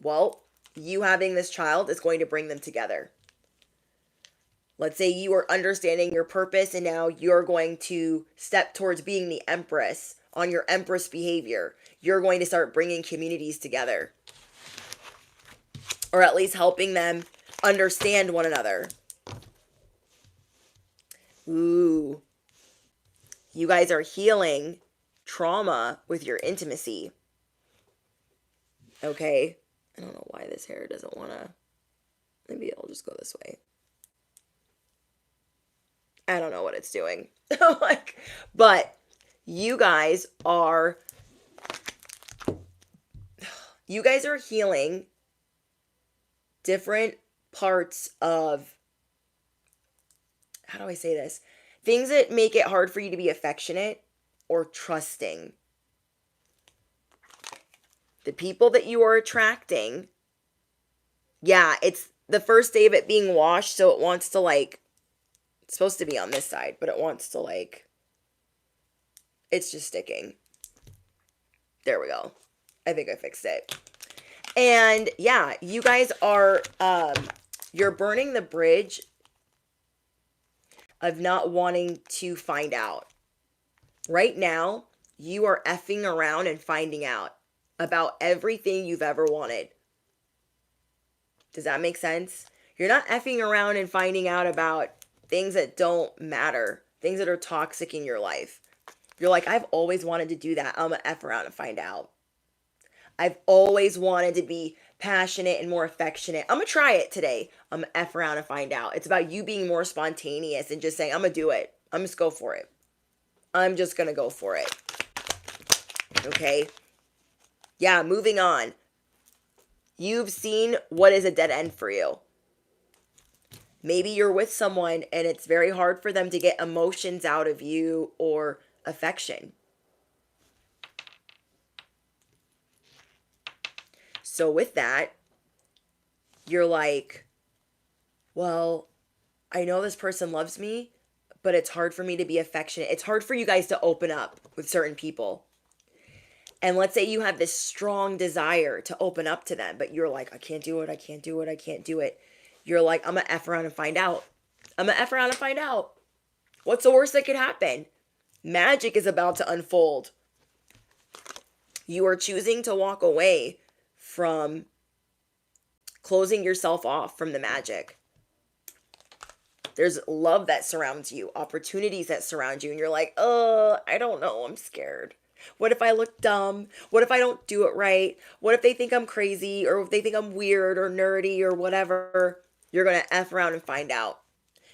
Well, you having this child is going to bring them together. Let's say you are understanding your purpose and now you're going to step towards being the empress on your empress behavior. You're going to start bringing communities together. Or at least helping them understand one another. Ooh. You guys are healing trauma with your intimacy. Okay. I don't know why this hair doesn't want to. Maybe I'll just go this way. I don't know what it's doing. But you guys are healing different parts of, how do I say this? Things that make it hard for you to be affectionate or trusting. The people that you are attracting, yeah, it's the first day of it being washed, so it wants to it's supposed to be on this side, but it wants to it's just sticking. There we go. I think I fixed it. And yeah, you guys are, you're burning the bridge of not wanting to find out. Right now, you are effing around and finding out about everything you've ever wanted. Does that make sense? You're not effing around and finding out about things that don't matter, things that are toxic in your life. You're like, I've always wanted to do that. I'm going to F around and find out. I've always wanted to be passionate and more affectionate. I'm going to try it today. I'm going to F around and find out. It's about you being more spontaneous and just saying, I'm going to do it. I'm just go for it. I'm just going to go for it. Okay. Yeah, moving on. You've seen what is a dead end for you. Maybe you're with someone and it's very hard for them to get emotions out of you or affection. So with that, you're like, well, I know this person loves me, but it's hard for me to be affectionate. It's hard for you guys to open up with certain people. And let's say you have this strong desire to open up to them, but you're like, I can't do it, I can't do it, I can't do it. You're like, I'm going to F around and find out. I'm going to F around and find out. What's the worst that could happen? Magic is about to unfold. You are choosing to walk away from closing yourself off from the magic. There's love that surrounds you, opportunities that surround you, and you're like, I don't know, I'm scared. What if I look dumb? What if I don't do it right? What if they think I'm crazy, or if they think I'm weird or nerdy or whatever? You're going to F around and find out.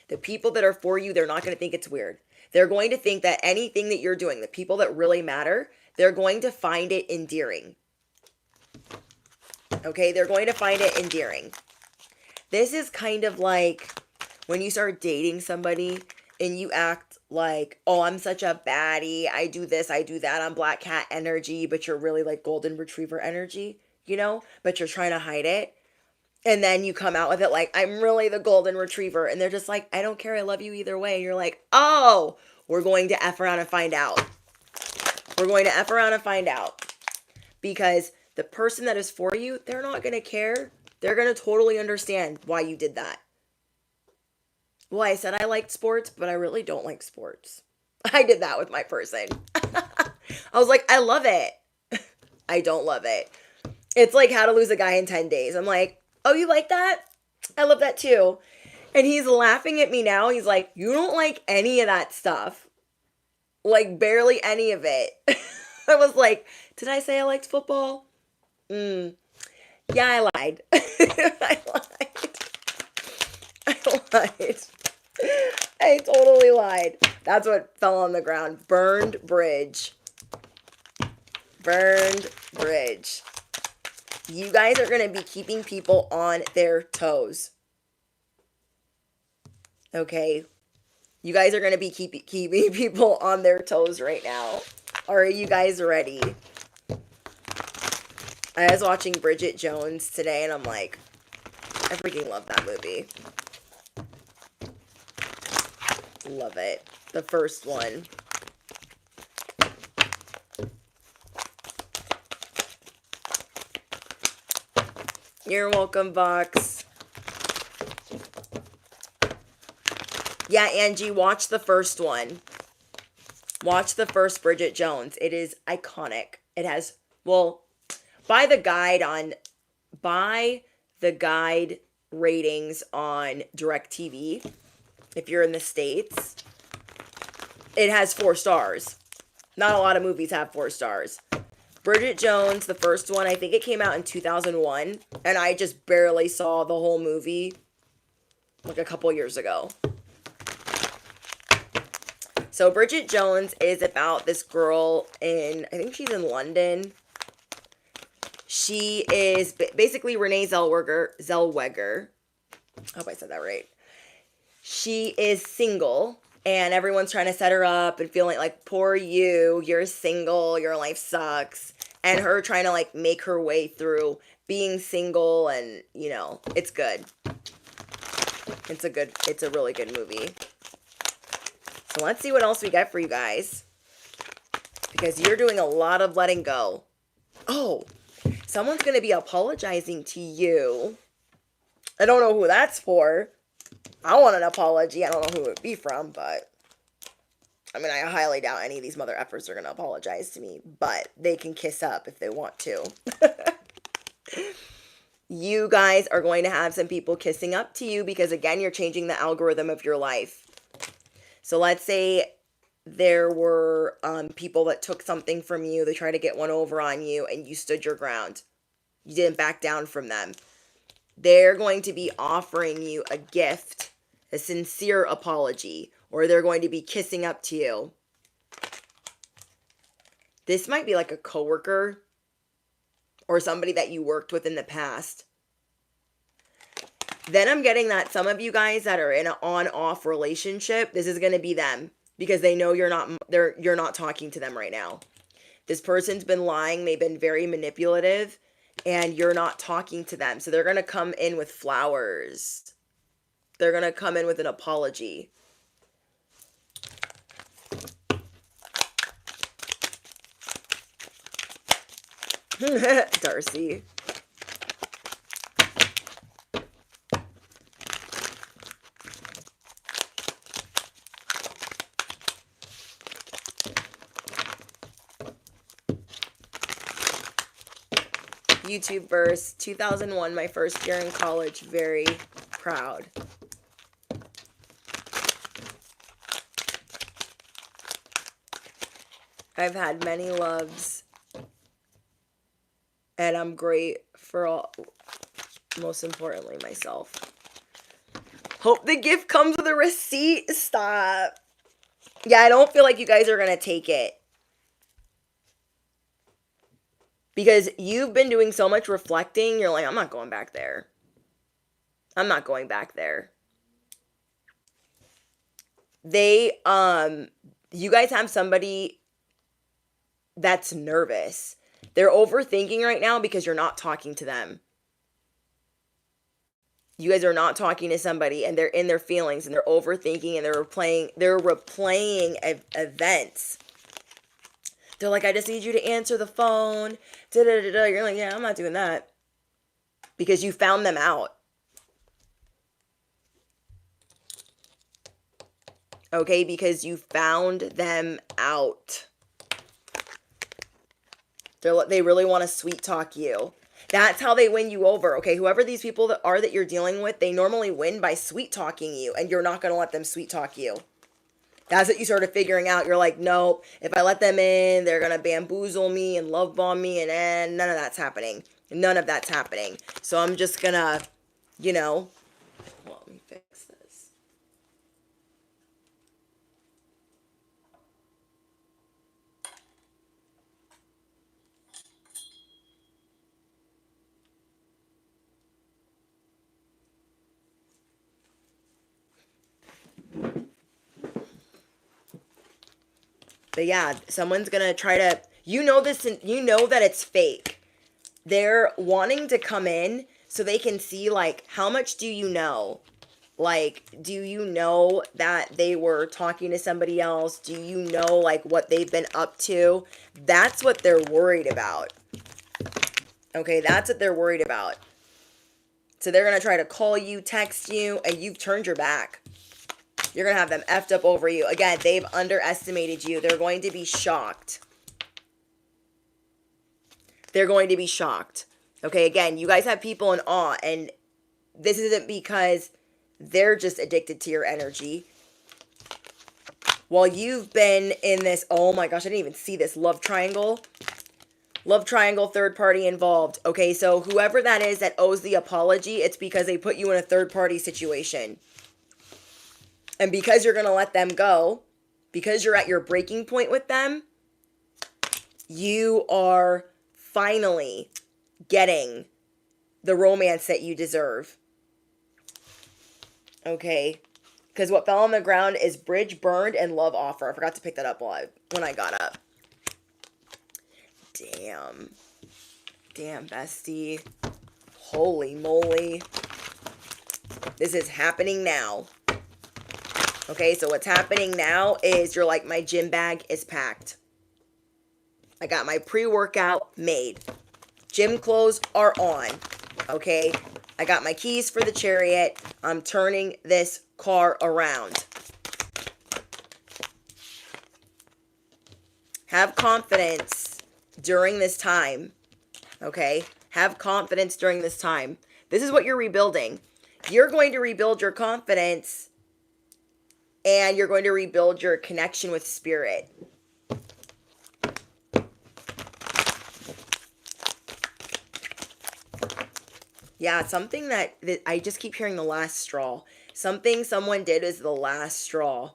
The people that are for you, they're not going to think it's weird. They're going to think that anything that you're doing, the people that really matter, they're going to find it endearing. Okay, they're going to find it endearing. This is kind of like when you start dating somebody and you act like, oh, I'm such a baddie. I do this, I do that. I'm black cat energy, but you're really like golden retriever energy, you know? But you're trying to hide it. And then you come out with it like, I'm really the golden retriever. And they're just like, I don't care. I love you either way. And you're like, oh, we're going to F around and find out. We're going to F around and find out. Because the person that is for you, they're not going to care. They're going to totally understand why you did that. Well, I said I liked sports, but I really don't like sports. I did that with my person. I was like, I love it. I don't love it. It's like How to Lose a Guy in 10 Days. I'm like, oh, you like that? I love that too. And he's laughing at me now. He's like, you don't like any of that stuff. Like, barely any of it. I was like, did I say I liked football? Yeah, I lied. I lied. I lied. I totally lied. That's what fell on the ground. Burned bridge. Burned bridge. You guys are going to be keeping people on their toes. Okay? You guys are going to be keeping people on their toes right now. Are you guys ready? I was watching Bridget Jones today, and I'm like, I freaking love that movie. Love it. The first one. You're welcome, Vox. Yeah, Angie, watch the first one. Watch the first Bridget Jones. It is iconic. It has, well, buy the guide ratings on DirecTV. If you're in the States, it has 4 stars. Not a lot of movies have 4 stars. Bridget Jones, the first one, I think it came out in 2001, and I just barely saw the whole movie like a couple years ago. So Bridget Jones is about this girl I think she's in London. She is basically Renee Zellweger. I hope I said that right. She is single, and everyone's trying to set her up and feeling like, poor you, you're single, your life sucks. And her trying to like make her way through being single, and you know, it's good. It's a really good movie. So let's see what else we got for you guys. Because you're doing a lot of letting go. Oh, someone's going to be apologizing to you. I don't know who that's for. I want an apology. I don't know who it would be from, but I mean, I highly doubt any of these mother effers are going to apologize to me, but they can kiss up if they want to. You guys are going to have some people kissing up to you because, again, you're changing the algorithm of your life. So let's say there were people that took something from you. They tried to get one over on you, and you stood your ground. You didn't back down from them. They're going to be offering you a gift, a sincere apology, or they're going to be kissing up to you. This might be like a coworker or somebody that you worked with in the past. Then I'm getting that some of you guys that are in an on-off relationship, this is going to be them because they know you're not talking to them right now. This person's been lying, they've been very manipulative, and you're not talking to them. So they're going to come in with flowers. They're going to come in with an apology. Darcy. YouTube verse, 2001, my first year in college, very proud. I've had many loves, and I'm great for all, most importantly, myself. Hope the gift comes with a receipt. Stop. Yeah, I don't feel like you guys are going to take it. Because you've been doing so much reflecting, you're like, I'm not going back there. I'm not going back there. You guys have somebody that's nervous. They're overthinking right now because you're not talking to them. You guys are not talking to somebody and they're in their feelings and they're overthinking and they're replaying events. They're like, I just need you to answer the phone. Da-da-da-da. You're like, yeah, I'm not doing that. Because you found them out. Okay, because you found them out. They really want to sweet talk you. That's how they win you over, okay? Whoever these people that you're dealing with, they normally win by sweet talking you, and you're not going to let them sweet talk you. That's what you started figuring out. You're like, nope, if I let them in, they're going to bamboozle me and love bomb me, and none of that's happening. None of that's happening. So I'm just going to, well, let me fix this. But yeah, someone's going to try to, this, and you know that it's fake. They're wanting to come in so they can see, like, how much do you know? Like, do you know that they were talking to somebody else? Do you know, like, what they've been up to? That's what they're worried about. Okay, that's what they're worried about. So they're going to try to call you, text you, and you've turned your back. You're going to have them effed up over you. Again, they've underestimated you. They're going to be shocked. They're going to be shocked. Okay, again, you guys have people in awe, and this isn't because they're just addicted to your energy. While you've been in this, oh my gosh, I didn't even see this, love triangle. Love triangle, third party involved. Okay, so whoever that is that owes the apology, it's because they put you in a third party situation. And because you're going to let them go, because you're at your breaking point with them, you are finally getting the romance that you deserve. Okay? Because what fell on the ground is bridge burned and love offer. I forgot to pick that up when I got up. Damn. Damn, bestie. Holy moly. This is happening now. Okay, so what's happening now is you're like, my gym bag is packed. I got my pre-workout made. Gym clothes are on. Okay, I got my keys for the chariot. I'm turning this car around. Have confidence during this time. Okay, have confidence during this time. This is what you're rebuilding. You're going to rebuild your confidence. And you're going to rebuild your connection with spirit. Yeah, something that I just keep hearing the last straw. Something someone did is the last straw.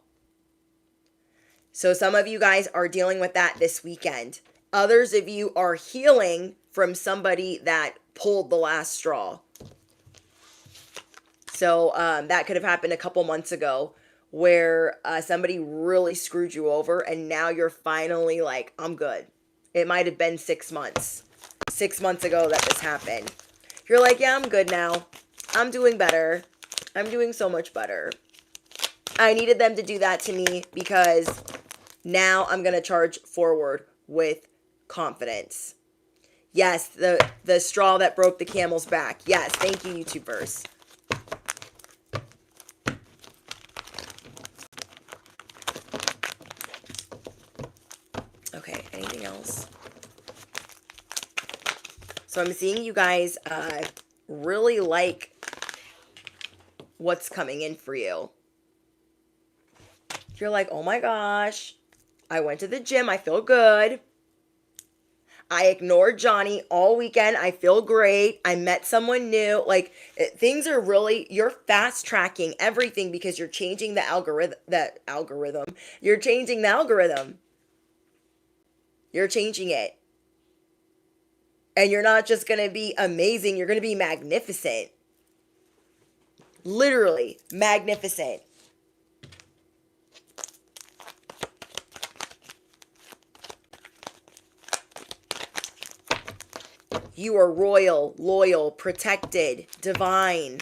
So some of you guys are dealing with that this weekend. Others of you are healing from somebody that pulled the last straw. So that could have happened a couple months ago where somebody really screwed you over and now you're finally like, I'm good. It might have been 6 months. 6 months ago that this happened. You're like, yeah, I'm good now. I'm doing better. I'm doing so much better. I needed them to do that to me because now I'm going to charge forward with confidence. Yes, the straw that broke the camel's back. Yes, thank you, YouTubers. Okay, anything else? So I'm seeing you guys really like what's coming in for you. You're like, oh my gosh, I went to the gym. I feel good. I ignored Johnny all weekend. I feel great. I met someone new. Like things are really, you're fast tracking everything because you're changing the algorithm. You're changing the algorithm. You're changing it. And you're not just going to be amazing. You're going to be magnificent. Literally magnificent. You are royal, loyal, protected, divine.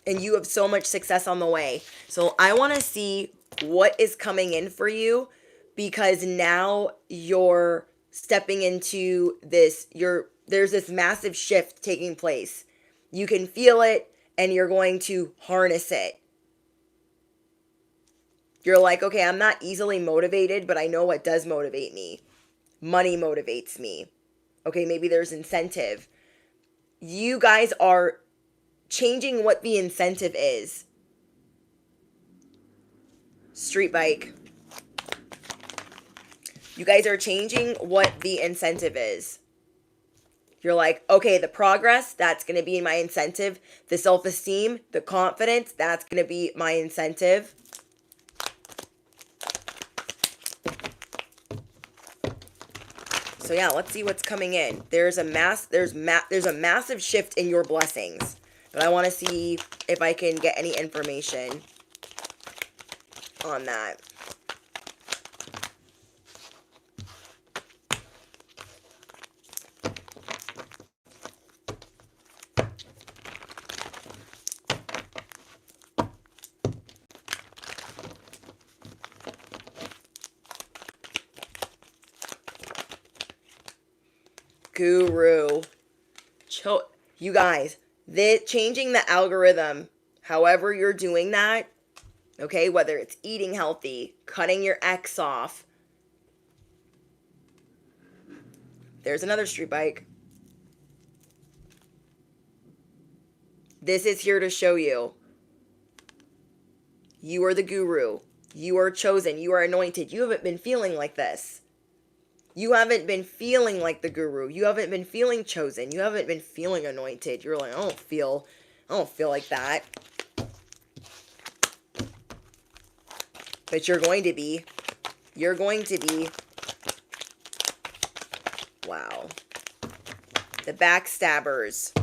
And you have so much success on the way. So I want to see what is coming in for you because now you're stepping into this, there's this massive shift taking place. You can feel it and you're going to harness it. You're like, okay, I'm not easily motivated, but I know what does motivate me. Money motivates me. Okay, maybe there's incentive. You guys are changing what the incentive is. Street bike. You guys are changing what the incentive is. You're like, okay, the progress, that's going to be my incentive. The self-esteem, the confidence, that's going to be my incentive. So yeah, let's see what's coming in. There's a massive shift in your blessings. But I want to see if I can get any information on that. Guru. You guys, changing the algorithm, however you're doing that, okay, whether it's eating healthy, cutting your ex off. There's another street bike. This is here to show you. You are the guru. You are chosen. You are anointed. You haven't been feeling like this. You haven't been feeling like the guru. You haven't been feeling chosen. You haven't been feeling anointed. You're like, I don't feel like that. But you're going to be. You're going to be. Wow. The backstabbers.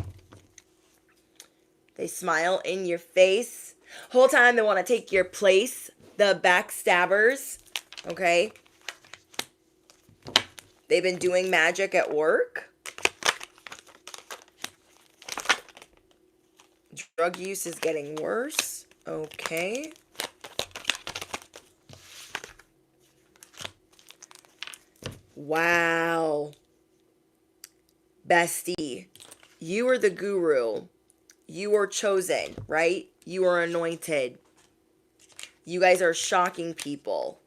They smile in your face. Whole time they want to take your place. The backstabbers. Okay. They've been doing magic at work. Drug use is getting worse. Okay. Wow. Bestie, you are the guru. You are chosen, right? You are anointed. You guys are shocking people.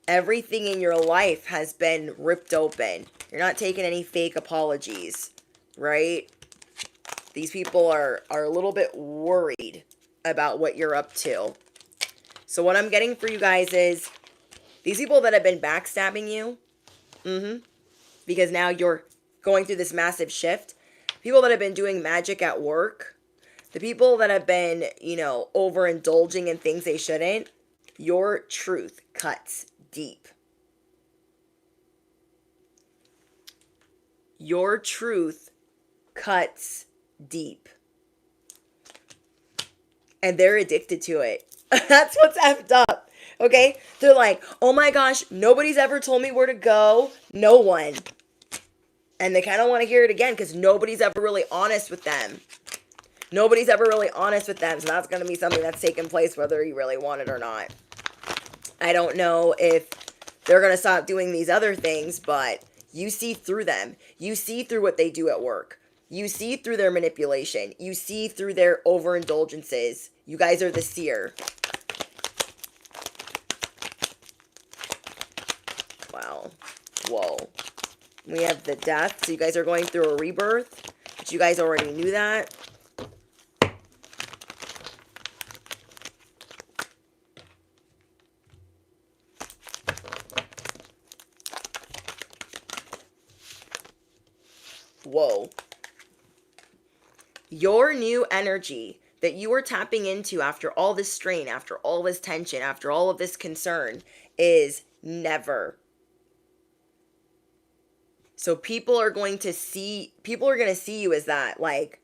Everything in your life has been ripped open. You're not taking any fake apologies, right? These people are a little bit worried about what you're up to. So what I'm getting for you guys is these people that have been backstabbing you, because now you're going through this massive shift. People that have been doing magic at work, the people that have been, overindulging in things they shouldn't, your truth cuts deep. Your truth cuts deep. And they're addicted to it. That's what's effed up. Okay? They're like, oh my gosh, nobody's ever told me where to go. No one. And they kind of want to hear it again because nobody's ever really honest with them. Nobody's ever really honest with them. So that's going to be something that's taken place whether you really want it or not. I don't know if they're going to stop doing these other things, but you see through them. You see through what they do at work. You see through their manipulation. You see through their overindulgences. You guys are the seer. Wow. Whoa. We have the death. So you guys are going through a rebirth. But you guys already knew that. Whoa. Your new energy that you are tapping into after all this strain, after all this tension, after all of this concern is never. So people are going to see you as that, like,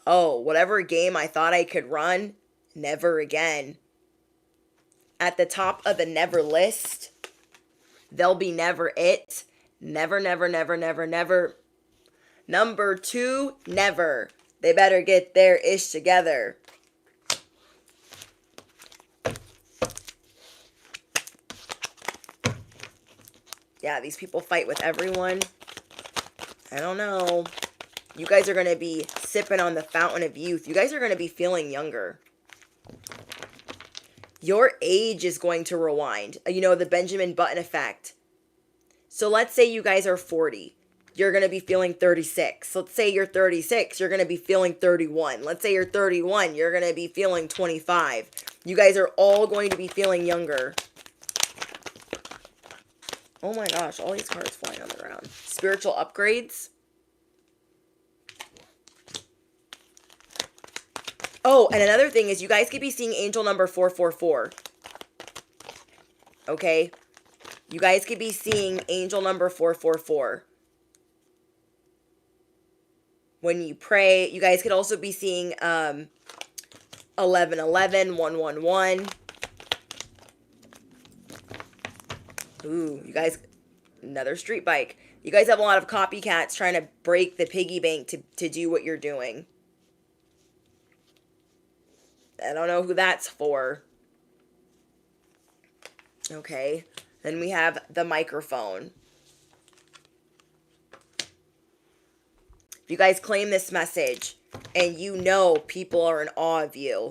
oh, whatever game I thought I could run, never again. At the top of the never list, they'll be never it. Never, never, never, never, never. Number 2, never. They better get their ish together. Yeah, these people fight with everyone. I don't know. You guys are going to be sipping on the fountain of youth. You guys are going to be feeling younger. Your age is going to rewind. You know, the Benjamin Button effect. So let's say you guys are 40. You're going to be feeling 36. Let's say you're 36. You're going to be feeling 31. Let's say you're 31. You're going to be feeling 25. You guys are all going to be feeling younger. Oh my gosh, all these cards flying on the ground. Spiritual upgrades. Oh, and another thing is you guys could be seeing angel number 444. Okay? You guys could be seeing angel number 444. When you pray, you guys could also be seeing 1111, 111. Ooh, you guys, another street bike. You guys have a lot of copycats trying to break the piggy bank to do what you're doing. I don't know who that's for. Okay. Then we have the microphone. If you guys claim this message and you know people are in awe of you.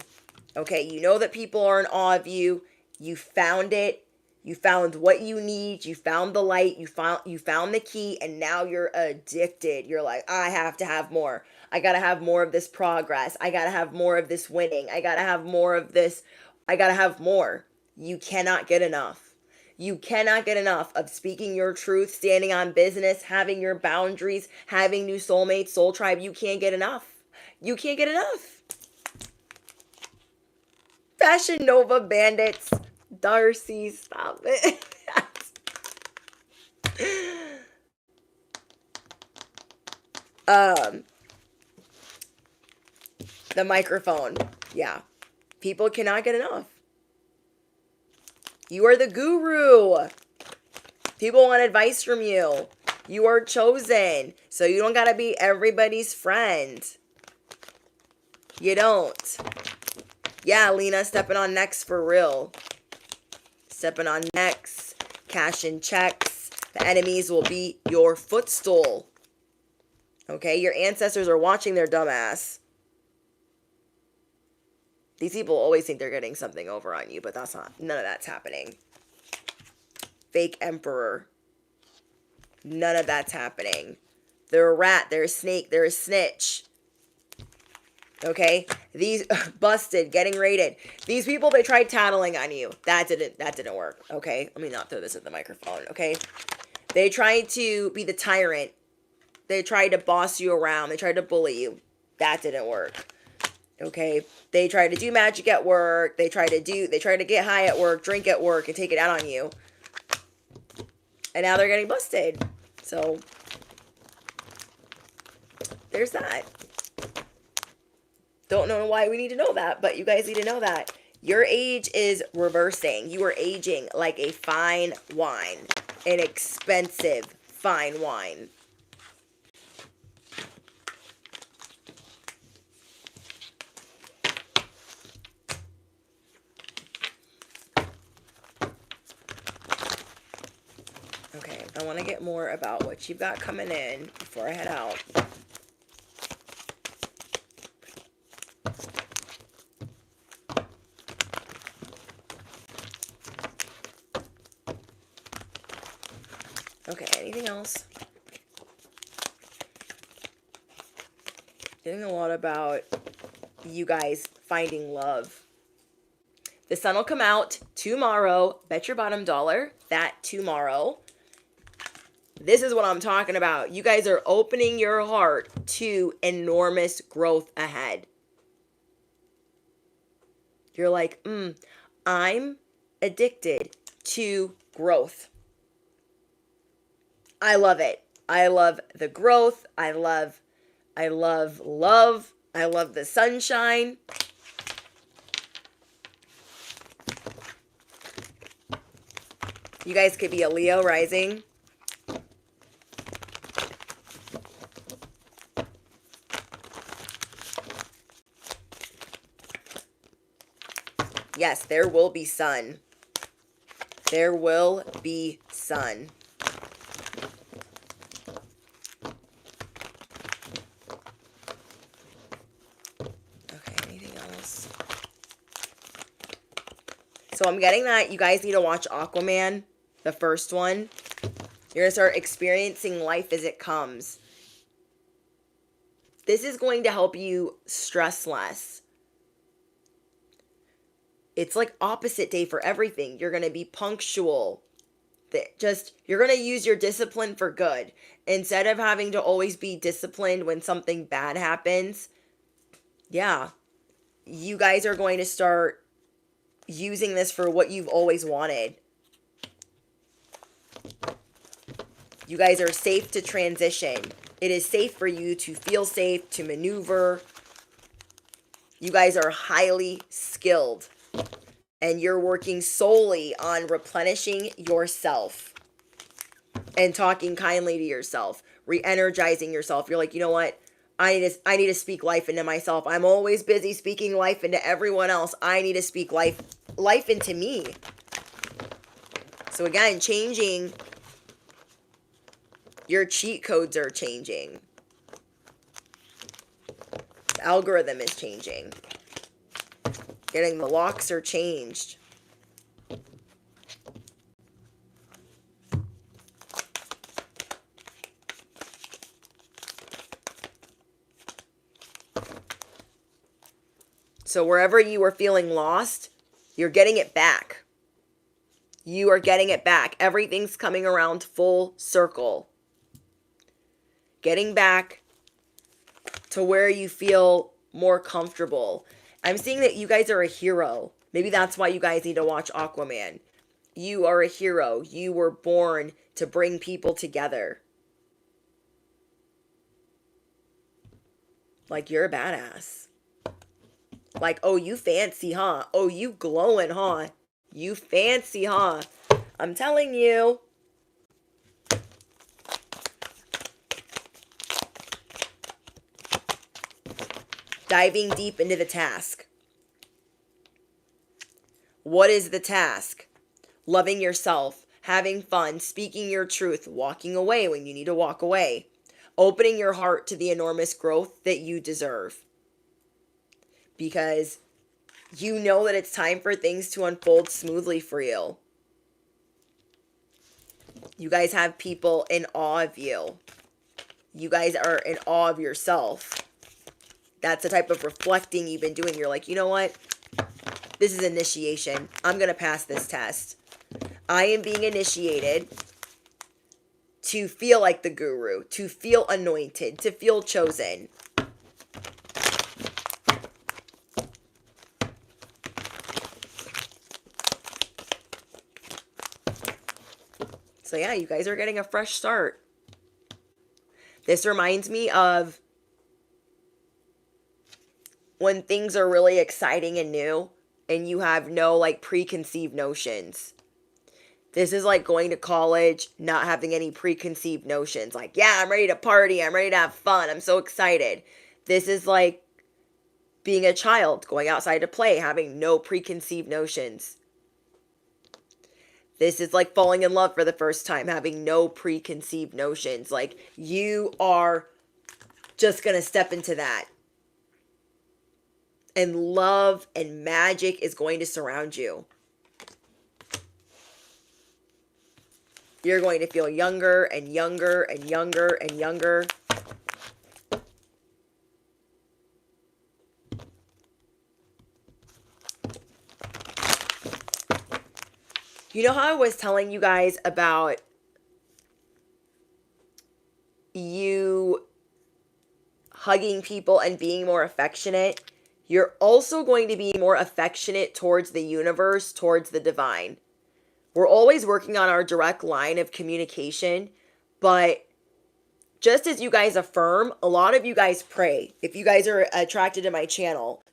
Okay, you know that people are in awe of you. You found it. You found what you need. You found the light. You found the key, and now you're addicted. You're like, I have to have more. I got to have more of this progress. I got to have more of this winning. I got to have more of this. I got to have more. You cannot get enough. You cannot get enough of speaking your truth, standing on business, having your boundaries, having new soulmates, soul tribe. You can't get enough. You can't get enough. Fashion Nova bandits. Darcy, stop it. The microphone. Yeah. People cannot get enough. You are the guru. People want advice from you. You are chosen. So you don't gotta be everybody's friend. You don't. Yeah, Lena, stepping on necks for real. Stepping on necks, cashing checks. The enemies will be your footstool. Okay, your ancestors are watching their dumbass. These people always think they're getting something over on you, but that's not, none of that's happening. Fake emperor. None of that's happening. They're a rat, they're a snake, they're a snitch. Okay, these busted, getting raided. These people, they tried tattling on you. That didn't work. Okay, let me not throw this at the microphone. Okay, they tried to be the tyrant. They tried to boss you around. They tried to bully you. That didn't work. Okay, they tried to do magic at work. They tried to get high at work, drink at work, and take it out on you. And now they're getting busted. So there's that. Don't know why we need to know that, but you guys need to know that. Your age is reversing. You are aging like a fine wine, an expensive fine wine. Okay, I want to get more about what you've got coming in before I head out. Okay, anything else? Getting a lot about you guys finding love. The sun will come out tomorrow. Bet your bottom dollar that tomorrow. This is what I'm talking about. You guys are opening your heart to enormous growth ahead. You're like, I'm addicted to growth. I love it. I love the growth. I love love. I love the sunshine. You guys could be a Leo rising. Yes, there will be sun. There will be sun. Okay, anything else? So I'm getting that you guys need to watch Aquaman, the first one. You're going to start experiencing life as it comes. This is going to help you stress less. It's like opposite day for everything. You're going to be punctual. You're going to use your discipline for good. Instead of having to always be disciplined when something bad happens. Yeah. You guys are going to start using this for what you've always wanted. You guys are safe to transition. It is safe for you to feel safe, to maneuver. You guys are highly skilled. And you're working solely on replenishing yourself. And talking kindly to yourself. Re-energizing yourself. You're like, you know what? I need to speak life into myself. I'm always busy speaking life into everyone else. I need to speak life into me. So again, changing. Your cheat codes are changing. The algorithm is changing. Getting the locks are changed. So wherever you were feeling lost, you're getting it back. You are getting it back. Everything's coming around full circle. Getting back to where you feel more comfortable. I'm seeing that you guys are a hero. Maybe that's why you guys need to watch Aquaman. You are a hero. You were born to bring people together. Like, you're a badass. Like, oh, you fancy, huh? Oh, you glowing, huh? You fancy, huh? I'm telling you. Diving deep into the task. What is the task? Loving yourself, having fun, speaking your truth, walking away when you need to walk away, opening your heart to the enormous growth that you deserve. Because you know that it's time for things to unfold smoothly for you. You guys have people in awe of you. You guys are in awe of yourself. That's the type of reflecting you've been doing. You're like, you know what? This is initiation. I'm going to pass this test. I am being initiated to feel like the guru, to feel anointed, to feel chosen. So yeah, you guys are getting a fresh start. This reminds me of when things are really exciting and new and you have no like preconceived notions. This is like going to college, not having any preconceived notions. Like, yeah, I'm ready to party. I'm ready to have fun. I'm so excited. This is like being a child, going outside to play, having no preconceived notions. This is like falling in love for the first time, having no preconceived notions. Like, you are just going to step into that. And love and magic is going to surround you. You're going to feel younger and younger and younger and younger. You know how I was telling you guys about you hugging people and being more affectionate? You're also going to be more affectionate towards the universe, towards the divine. We're always working on our direct line of communication, but just as you guys affirm, a lot of you guys pray. If you guys are attracted to my channel,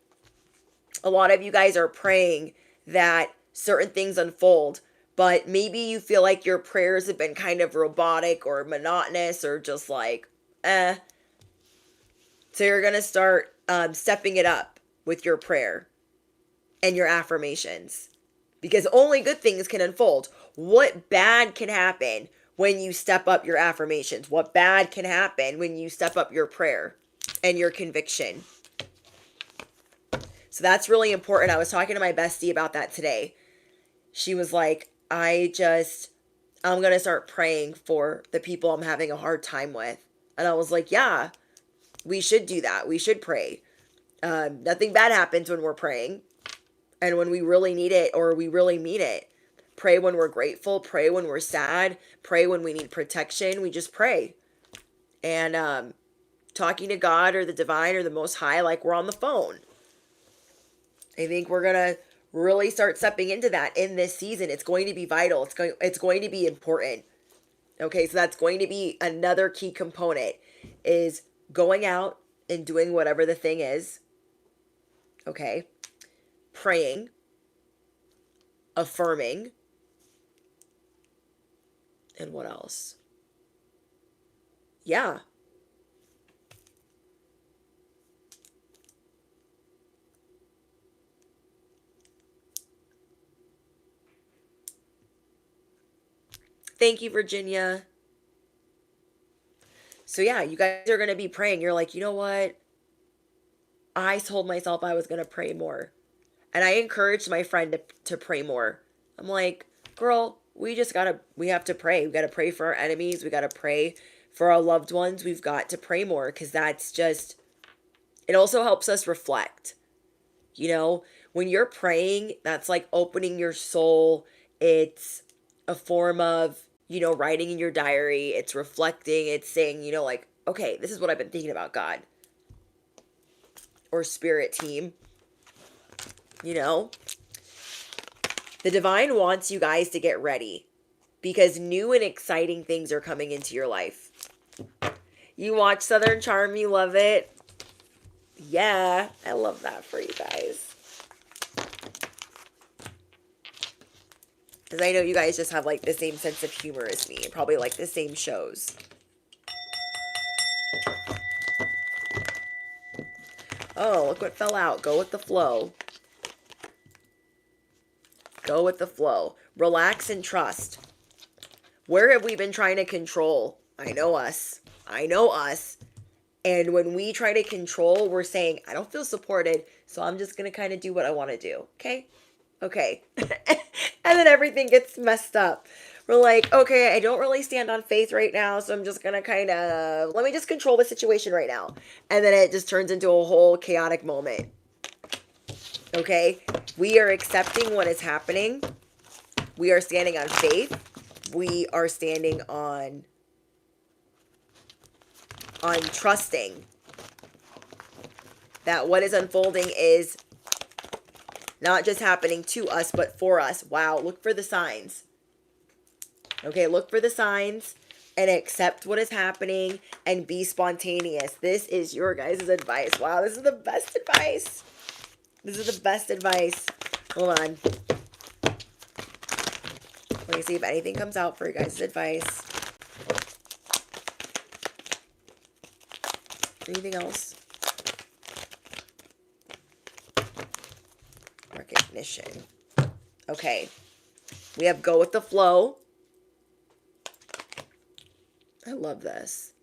a lot of you guys are praying that certain things unfold, but maybe you feel like your prayers have been kind of robotic or monotonous or just like, eh. So you're going to start stepping it up with your prayer and your affirmations, because only good things can unfold. What bad can happen when you step up your affirmations? What bad can happen when you step up your prayer and your conviction? So that's really important. I was talking to my bestie about that today. She was like, I'm going to start praying for the people I'm having a hard time with. And I was like, yeah, we should do that. We should pray. Nothing bad happens when we're praying. And when we really need it or we really mean it. Pray when we're grateful. Pray when we're sad. Pray when we need protection. We just pray. And talking to God or the divine or the Most High like we're on the phone. I think we're going to really start stepping into that in this season. It's going to be vital. It's going to be important. Okay, so that's going to be another key component, is going out and doing whatever the thing is. Okay. Praying, affirming, and what else? Yeah. Thank you, Virginia. So yeah, you guys are going to be praying. You're like, you know what? I told myself I was going to pray more. And I encouraged my friend to pray more. I'm like, girl, we have to pray. We got to pray for our enemies. We got to pray for our loved ones. We've got to pray more, because it also helps us reflect. You know, when you're praying, that's like opening your soul. It's a form of, writing in your diary. It's reflecting. It's saying, like, okay, this is what I've been thinking about, God. Or spirit team. The divine wants you guys to get ready, because new and exciting things are coming into your life. You watch Southern Charm, you love it. Yeah, I love that for you guys. Because I know you guys just have like the same sense of humor as me, and probably like the same shows. Oh, look what fell out. Go with the flow. Go with the flow. Relax and trust. Where have we been trying to control? I know us. And when we try to control, we're saying, I don't feel supported, so I'm just going to kind of do what I want to do. Okay. And then everything gets messed up. We're like, okay, I don't really stand on faith right now, so I'm just going to let me just control the situation right now. And then it just turns into a whole chaotic moment. Okay? We are accepting what is happening. We are standing on faith. We are standing on trusting that what is unfolding is not just happening to us, but for us. Wow, look for the signs. Okay, look for the signs. and accept what is happening and be spontaneous. This is your guys' advice. Wow, this is the best advice. This is the best advice. Hold on. Let me see if anything comes out for your guys' advice. Anything else? Recognition. Okay. We have go with the flow. I love this.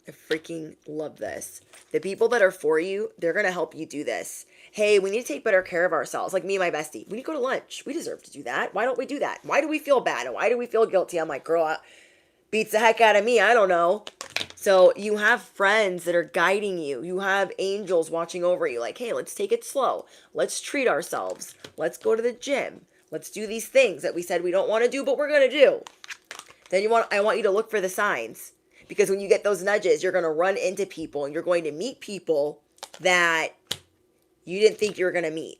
I freaking love this. The people that are for you, they're going to help you do this. Hey, we need to take better care of ourselves. Like me and my bestie. We need to go to lunch. We deserve to do that. Why don't we do that? Why do we feel bad? And why do we feel guilty? I'm like, girl, beats the heck out of me. I don't know. So you have friends that are guiding you. You have angels watching over you. Like, hey, let's take it slow. Let's treat ourselves. Let's go to the gym. Let's do these things that we said we don't want to do, but we're going to do. Then I want you to look for the signs. Because when you get those nudges, you're going to run into people and you're going to meet people that you didn't think you were going to meet.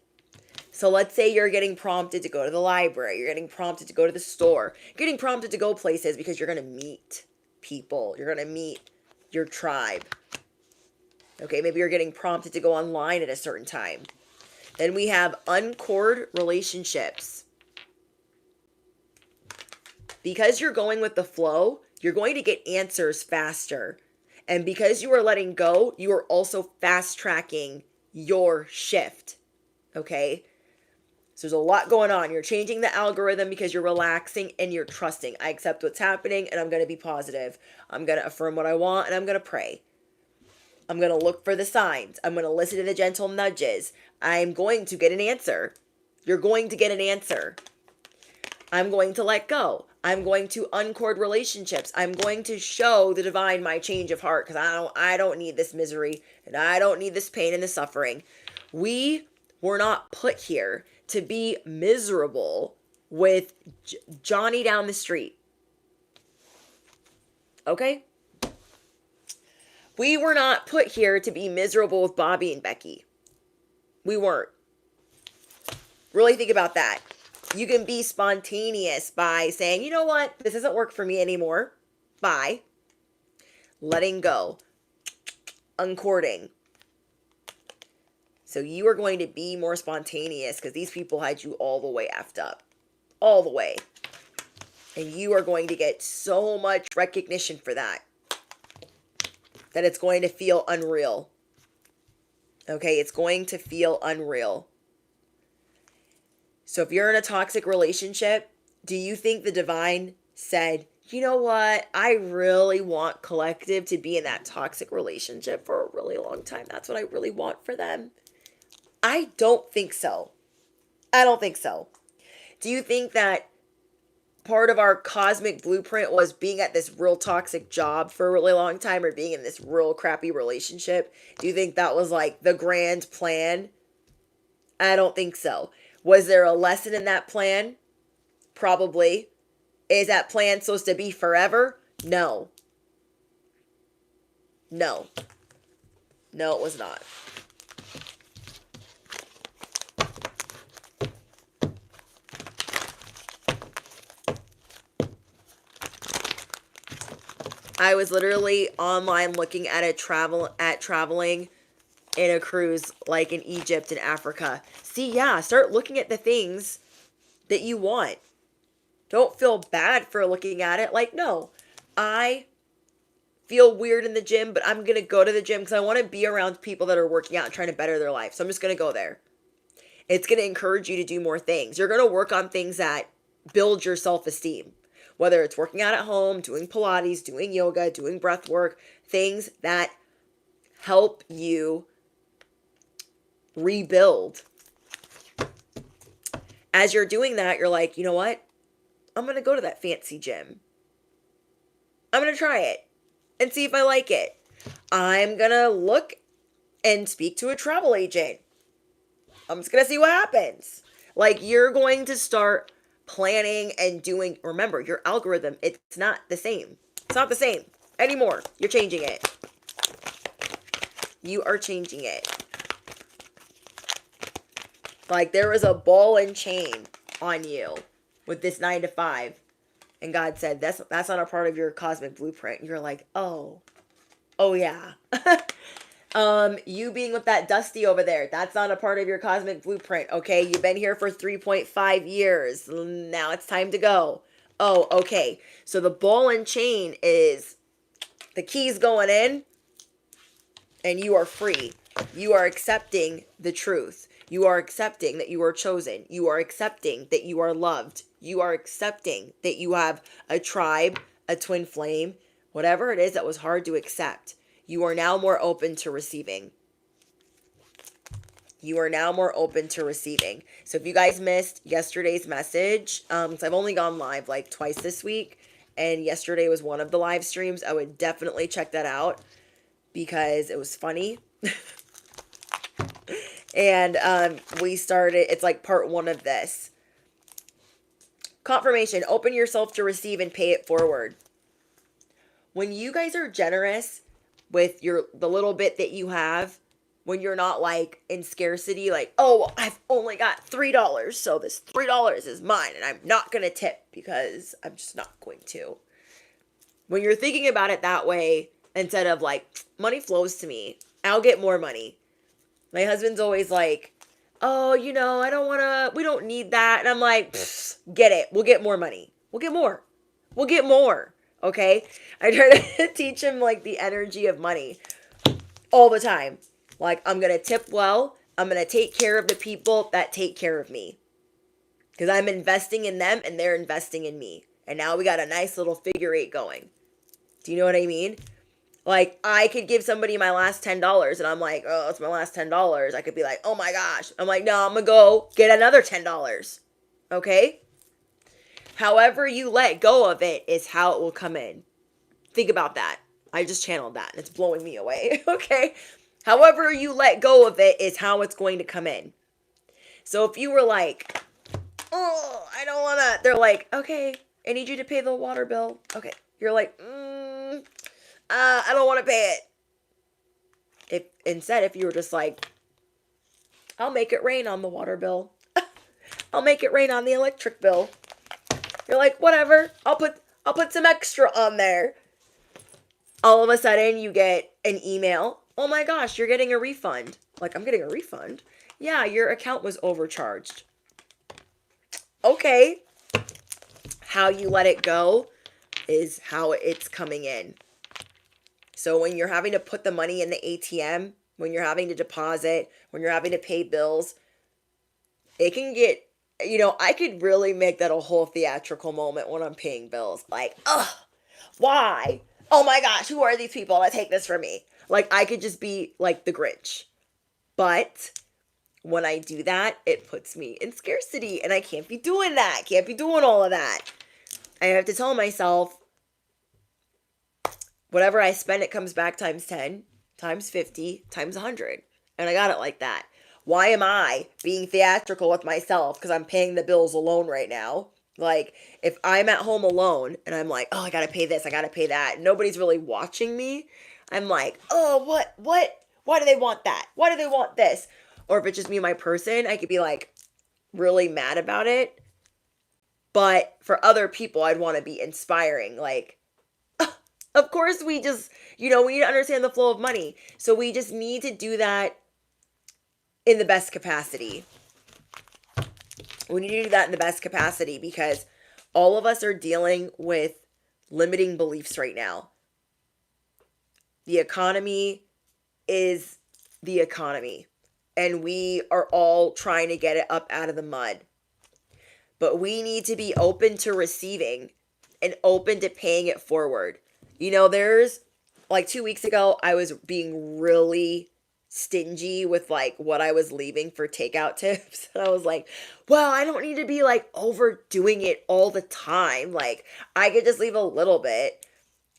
So let's say you're getting prompted to go to the library. You're getting prompted to go to the store. You're getting prompted to go places because you're going to meet people. You're going to meet your tribe. Okay, maybe you're getting prompted to go online at a certain time. Then we have uncored relationships. Because you're going with the flow, you're going to get answers faster. And because you are letting go, you are also fast tracking your shift. Okay? So there's a lot going on. You're changing the algorithm because you're relaxing and you're trusting. I accept what's happening and I'm going to be positive. I'm going to affirm what I want and I'm going to pray. I'm going to look for the signs. I'm going to listen to the gentle nudges. I'm going to get an answer. You're going to get an answer. I'm going to let go. I'm going to uncord relationships. I'm going to show the divine my change of heart because I don't need this misery and I don't need this pain and the suffering. We were not put here to be miserable with Johnny down the street. Okay? We were not put here to be miserable with Bobby and Becky. We weren't. Really think about that. You can be spontaneous by saying, you know what? This doesn't work for me anymore. Bye. Letting go. Uncording. So you are going to be more spontaneous because these people had you all the way effed up. All the way. And you are going to get so much recognition for that. That it's going to feel unreal. Okay? It's going to feel unreal. So if you're in a toxic relationship, do you think the divine said, you know what? I really want collective to be in that toxic relationship for a really long time. That's what I really want for them. I don't think so. I don't think so. Do you think that part of our cosmic blueprint was being at this real toxic job for a really long time or being in this real crappy relationship? Do you think that was like the grand plan? I don't think so. Was there a lesson in that plan? Probably. Is that plan supposed to be forever? No. No. No, it was not. I was literally online looking at traveling in a cruise like in Egypt and Africa. See, yeah, start looking at the things that you want. Don't feel bad for looking at it. Like, no, I feel weird in the gym, but I'm going to go to the gym because I want to be around people that are working out and trying to better their life. So I'm just going to go there. It's going to encourage you to do more things. You're going to work on things that build your self-esteem. Whether it's working out at home, doing Pilates, doing yoga, doing breath work, things that help you rebuild. As you're doing that, you're like, you know what? I'm going to go to that fancy gym. I'm going to try it and see if I like it. I'm going to look and speak to a travel agent. I'm just going to see what happens. Like, you're going to start planning and doing. Remember, your algorithm, it's not the same. It's not the same anymore. You're changing it. You are changing it. Like, there was a ball and chain on you with this 9 to 5. And God said, that's not a part of your cosmic blueprint. You're like, oh yeah. You being with that Dusty over there, that's not a part of your cosmic blueprint, okay? You've been here for 3.5 years. Now it's time to go. Oh, okay. So the ball and chain is the keys going in, and you are free. You are accepting the truth. You are accepting that you are chosen. You are accepting that you are loved. You are accepting that you have a tribe, a twin flame, whatever it is that was hard to accept. You are now more open to receiving. You are now more open to receiving. So if you guys missed yesterday's message, so I've only gone live like twice this week, and yesterday was one of the live streams, I would definitely check that out because it was funny. And we started, it's like part 1 of this. Confirmation, open yourself to receive and pay it forward. When you guys are generous with the little bit that you have, when you're not like in scarcity, like, oh, well, I've only got $3, so this $3 is mine, and I'm not going to tip because I'm just not going to. When you're thinking about it that way, instead of like, money flows to me, I'll get more money. My husband's always like, oh, I don't want to, we don't need that. And I'm like, get it. We'll get more money. We'll get more. We'll get more. Okay. I try to teach him like the energy of money all the time. Like, I'm going to tip well. I'm going to take care of the people that take care of me. Because I'm investing in them and they're investing in me. And now we got a nice little figure 8 going. Do you know what I mean? Like, I could give somebody my last $10 and I'm like, oh, it's my last $10. I could be like, oh my gosh. I'm like, no, I'm going to go get another $10. Okay? However you let go of it is how it will come in. Think about that. I just channeled that and it's blowing me away. Okay? However you let go of it is how it's going to come in. So if you were like, oh, I don't want to. They're like, okay, I need you to pay the water bill. Okay. You're like, I don't want to pay it. If you were just like, I'll make it rain on the water bill. I'll make it rain on the electric bill. You're like, whatever. I'll put some extra on there. All of a sudden you get an email. Oh my gosh, you're getting a refund. Like, I'm getting a refund? Yeah, your account was overcharged. Okay. How you let it go is how it's coming in. So when you're having to put the money in the ATM, when you're having to deposit, when you're having to pay bills, it can get, I could really make that a whole theatrical moment when I'm paying bills. Like, ugh, why? Oh my gosh, who are these people that take this from me? Like, I could just be like the Grinch. But when I do that, it puts me in scarcity, and I can't be doing that. Can't be doing all of that. I have to tell myself, whatever I spend, it comes back times 10, times 50, times 100. And I got it like that. Why am I being theatrical with myself? Because I'm paying the bills alone right now. Like, if I'm at home alone and I'm like, oh, I got to pay this, I got to pay that. Nobody's really watching me. I'm like, oh, what? Why do they want that? Why do they want this? Or if it's just me and my person, I could be like really mad about it. But for other people, I'd want to be inspiring. Like, of course, we just, we need to understand the flow of money. So we just need to do that in the best capacity. We need to do that in the best capacity because all of us are dealing with limiting beliefs right now. The economy is the economy, and we are all trying to get it up out of the mud. But we need to be open to receiving and open to paying it forward. There's like 2 weeks ago, I was being really stingy with like what I was leaving for takeout tips. And I was like, well, I don't need to be like overdoing it all the time. Like, I could just leave a little bit.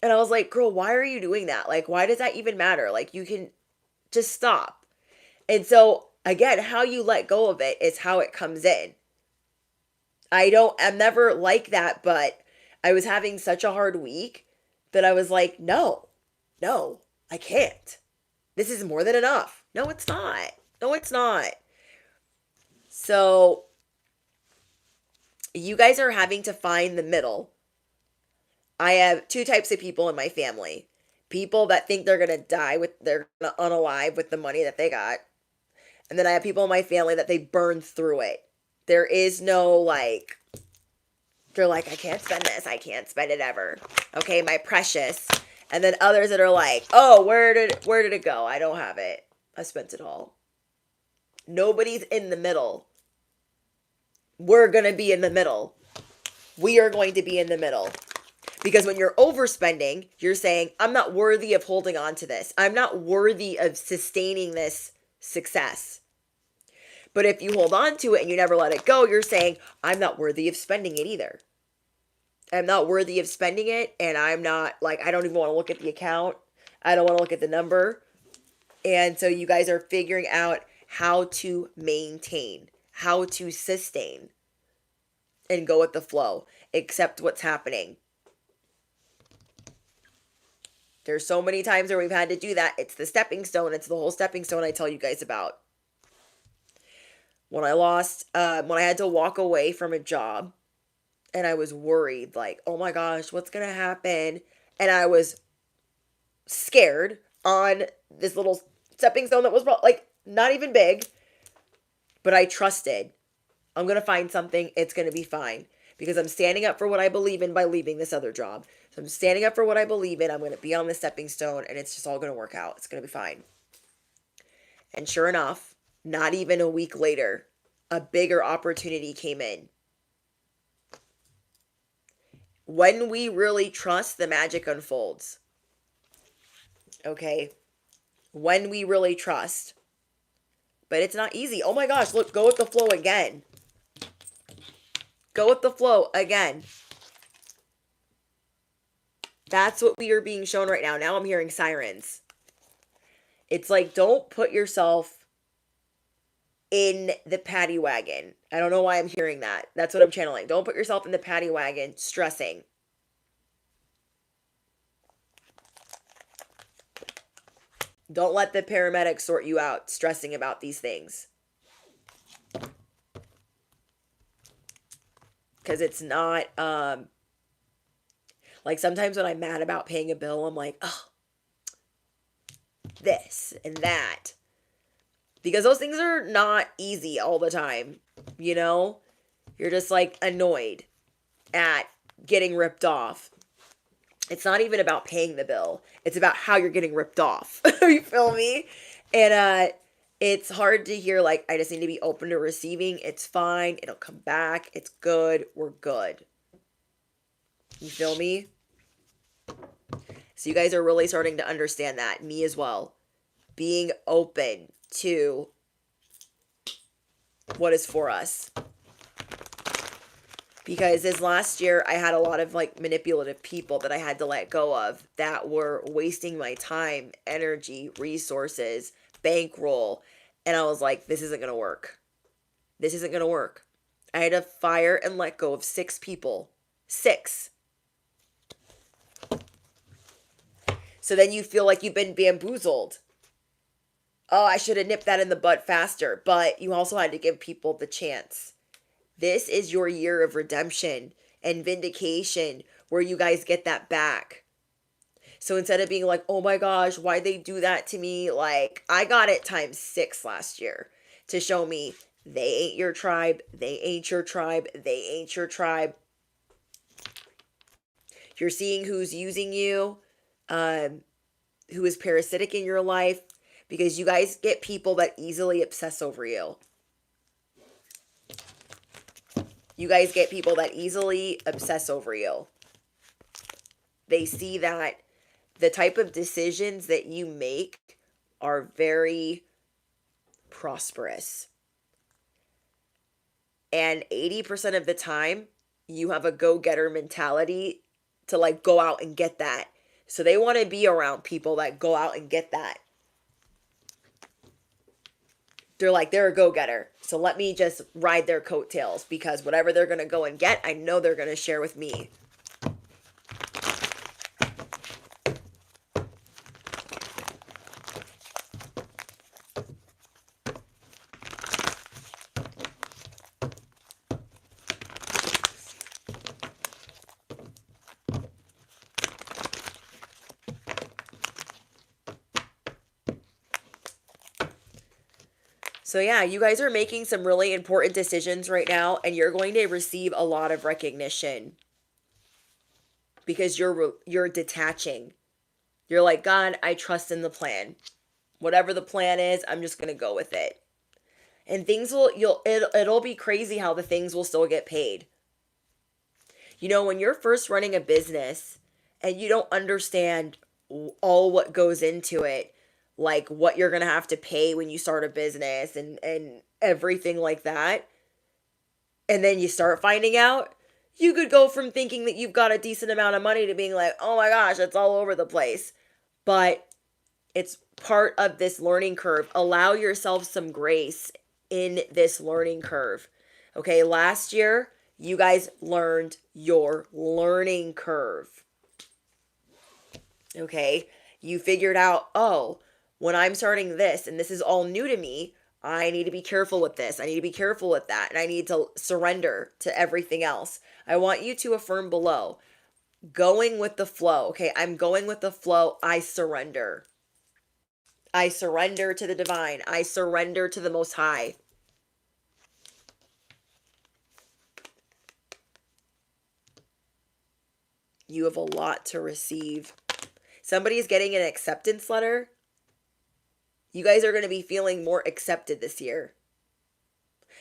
And I was like, girl, why are you doing that? Like, why does that even matter? Like, you can just stop. And so again, how you let go of it is how it comes in. I'm never like that, but I was having such a hard week that I was like, no, I can't. This is more than enough. No, it's not. No, it's not. So you guys are having to find the middle. I have two types of people in my family. People that think they're gonna die they're gonna unalive with the money that they got. And then I have people in my family that they burn through it. There is no like, they're like, I can't spend this. I can't spend it ever. Okay, my precious. And then others that are like, oh, where did it go? I don't have it. I spent it all. Nobody's in the middle. We're going to be in the middle. We are going to be in the middle. Because when you're overspending, you're saying, I'm not worthy of holding on to this. I'm not worthy of sustaining this success. But if you hold on to it and you never let it go, you're saying, I'm not worthy of spending it either. I'm not worthy of spending it. And I'm not, like, I don't even want to look at the account. I don't want to look at the number. And so you guys are figuring out how to maintain, how to sustain, and go with the flow. Accept what's happening. There's so many times where we've had to do that. It's the stepping stone. It's the whole stepping stone I tell you guys about. When I had to walk away from a job and I was worried, like, oh my gosh, what's going to happen? And I was scared on this little stepping stone that was like not even big, but I trusted. I'm going to find something. It's going to be fine because I'm standing up for what I believe in by leaving this other job. So I'm standing up for what I believe in. I'm going to be on the stepping stone and it's just all going to work out. It's going to be fine. And sure enough, not even a week later, a bigger opportunity came in. When we really trust, the magic unfolds. Okay? When we really trust. But it's not easy. Oh my gosh, look, go with the flow again. Go with the flow again. That's what we are being shown right now. Now I'm hearing sirens. It's like, don't put yourself in the paddy wagon. I don't know why I'm hearing that. That's what I'm channeling. Don't put yourself in the paddy wagon stressing. Don't let the paramedics sort you out stressing about these things. Because it's not, like sometimes when I'm mad about paying a bill, I'm like, oh, this and that. Because those things are not easy all the time, you know? You're just like annoyed at getting ripped off. It's not even about paying the bill. It's about how you're getting ripped off. You feel me? And it's hard to hear like, I just need to be open to receiving. It's fine. It'll come back. It's good. We're good. You feel me? So you guys are really starting to understand that. Me as well. Being open to what is for us. Because this last year, I had a lot of like manipulative people that I had to let go of that were wasting my time, energy, resources, bankroll. And I was like, this isn't going to work. This isn't going to work. I had to fire and let go of 6 people. 6. So then you feel like you've been bamboozled. Oh, I should have nipped that in the bud faster. But you also had to give people the chance. This is your year of redemption and vindication where you guys get that back. So instead of being like, oh my gosh, why'd they do that to me? Like, I got it times 6 last year to show me they ain't your tribe. They ain't your tribe. They ain't your tribe. You're seeing who's using you, who is parasitic in your life, because you guys get people that easily obsess over you. You guys get people that easily obsess over you. They see that the type of decisions that you make are very prosperous. And 80% of the time, you have a go-getter mentality to like go out and get that. So they want to be around people that go out and get that. They're like, they're a go-getter. So let me just ride their coattails because whatever they're going to go and get, I know they're going to share with me. So yeah, you guys are making some really important decisions right now, and you're going to receive a lot of recognition because you're detaching. You're like, God, I trust in the plan. Whatever the plan is, I'm just going to go with it. And things will it'll be crazy how the things will still get paid. You know, when you're first running a business and you don't understand all what goes into it, like what you're going to have to pay when you start a business and everything like that, and then you start finding out, you could go from thinking that you've got a decent amount of money to being like, oh my gosh, it's all over the place. But it's part of this learning curve. Allow yourself some grace in this learning curve. Okay, last year, you guys learned your learning curve. Okay, you figured out, oh, when I'm starting this and this is all new to me, I need to be careful with this. I need to be careful with that. And I need to surrender to everything else. I want you to affirm below, going with the flow. Okay, I'm going with the flow. I surrender. I surrender to the divine. I surrender to the Most High. You have a lot to receive. Somebody's getting an acceptance letter. You guys are going to be feeling more accepted this year.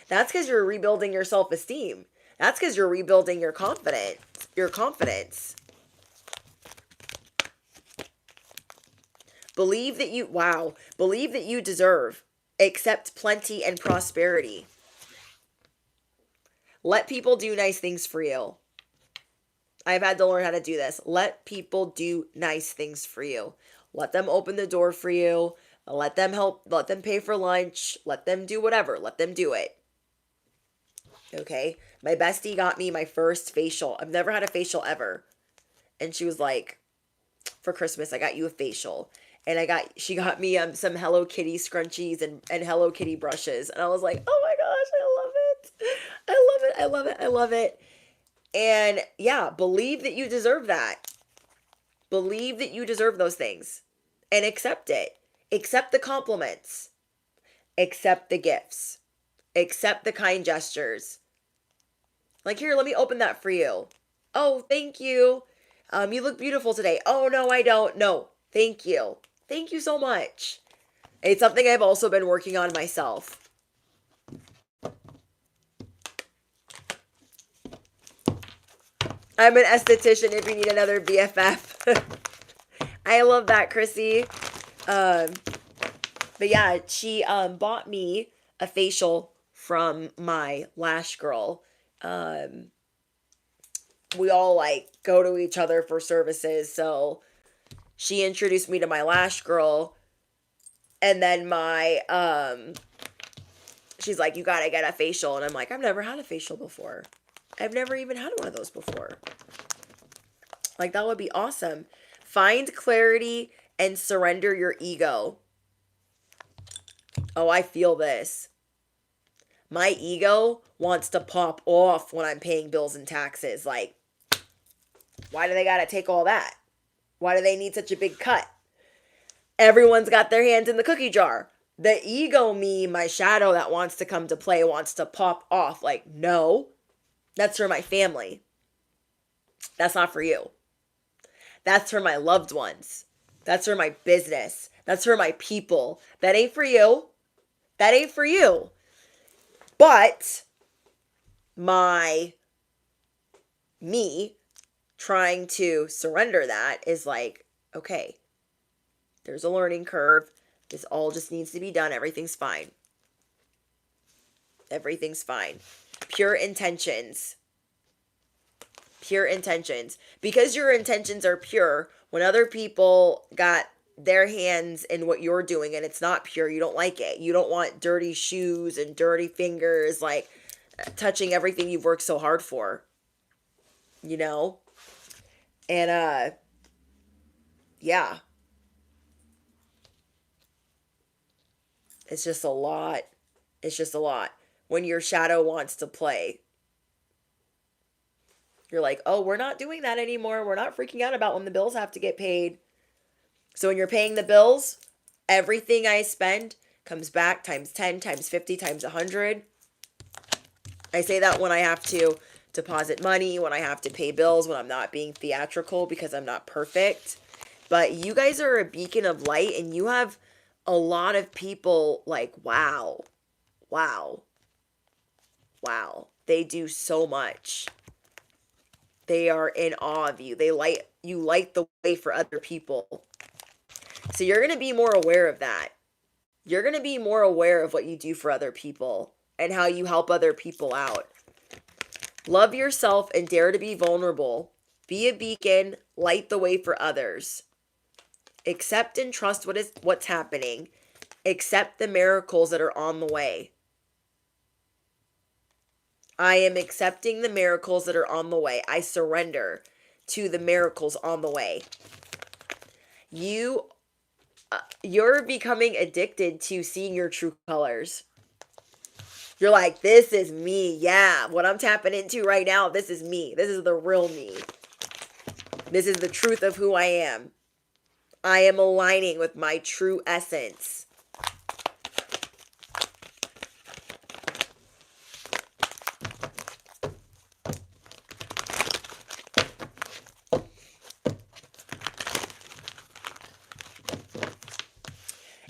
That's because you're rebuilding your self-esteem. That's because you're rebuilding your confidence. Believe that you deserve. Accept plenty and prosperity. Let people do nice things for you. I've had to learn how to do this. Let people do nice things for you. Let them open the door for you. Let them help. Let them pay for lunch. Let them do whatever. Let them do it. Okay? My bestie got me my first facial. I've never had a facial ever. And she was like, for Christmas, I got you a facial. And she got me some Hello Kitty scrunchies and Hello Kitty brushes. And I was like, oh my gosh, I love it. I love it. I love it. I love it. And yeah, believe that you deserve that. Believe that you deserve those things and accept it. Accept the compliments. Accept the gifts. Accept the kind gestures. Like, here, let me open that for you. Oh, thank you. You look beautiful today. Oh, no, I don't. No, thank you. Thank you so much. It's something I've also been working on myself. I'm an esthetician if you need another BFF. I love that, Chrissy. But yeah, she bought me a facial from my lash girl. We all like go to each other for services, so she introduced me to my lash girl, and then she's like, you gotta get a facial, and I'm like, I've never had a facial before. I've never even had one of those before. Like, that would be awesome. Find clarity and surrender your ego. Oh, I feel this. My ego wants to pop off when I'm paying bills and taxes. Like, why do they gotta take all that? Why do they need such a big cut? Everyone's got their hands in the cookie jar. The ego me, my shadow that wants to come to play, wants to pop off. Like, no. That's for my family. That's not for you. That's for my loved ones. That's for my business. That's for my people. That ain't for you. That ain't for you. But me trying to surrender that is like, okay, there's a learning curve. This all just needs to be done. Everything's fine. Everything's fine. Pure intentions. Pure intentions. Because your intentions are pure, when other people got their hands in what you're doing and it's not pure, you don't like it. You don't want dirty shoes and dirty fingers, like, touching everything you've worked so hard for. You know? And, yeah. It's just a lot. It's just a lot. When your shadow wants to play, you're like, oh, we're not doing that anymore. We're not freaking out about when the bills have to get paid. So when you're paying the bills, everything I spend comes back times 10, times 50, times 100. I say that when I have to deposit money, when I have to pay bills, when I'm not being theatrical because I'm not perfect. But you guys are a beacon of light, and you have a lot of people like, wow, wow, wow. They do so much. They are in awe of you. You light the way for other people. So you're going to be more aware of that. You're going to be more aware of what you do for other people and how you help other people out. Love yourself and dare to be vulnerable. Be a beacon, light the way for others. Accept and trust what's happening. Accept the miracles that are on the way. I am accepting the miracles that are on the way. I surrender to the miracles on the way. You're becoming addicted to seeing your true colors. You're like, this is me. Yeah, what I'm tapping into right now, this is me. This is the real me. This is the truth of who I am. I am aligning with my true essence.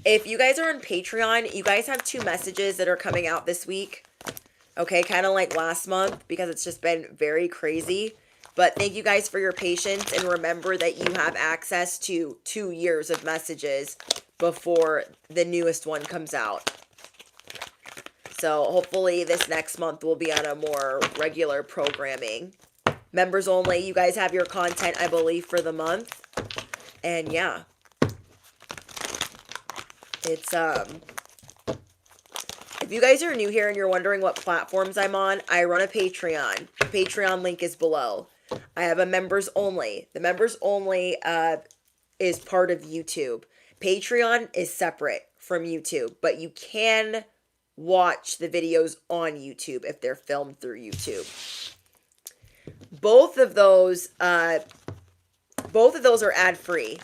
If you guys are on Patreon, you guys have 2 messages that are coming out this week. Okay, kind of like last month because it's just been very crazy. But thank you guys for your patience, and remember that you have access to 2 years of messages before the newest one comes out. So hopefully this next month will be on a more regular programming. Members only, you guys have your content, I believe, for the month. And yeah. It's, if you guys are new here and you're wondering what platforms I'm on, I run a Patreon. The Patreon link is below. I have a members only. The members only is part of YouTube. Patreon is separate from YouTube, but you can watch the videos on YouTube if they're filmed through YouTube. Both of those are ad-free.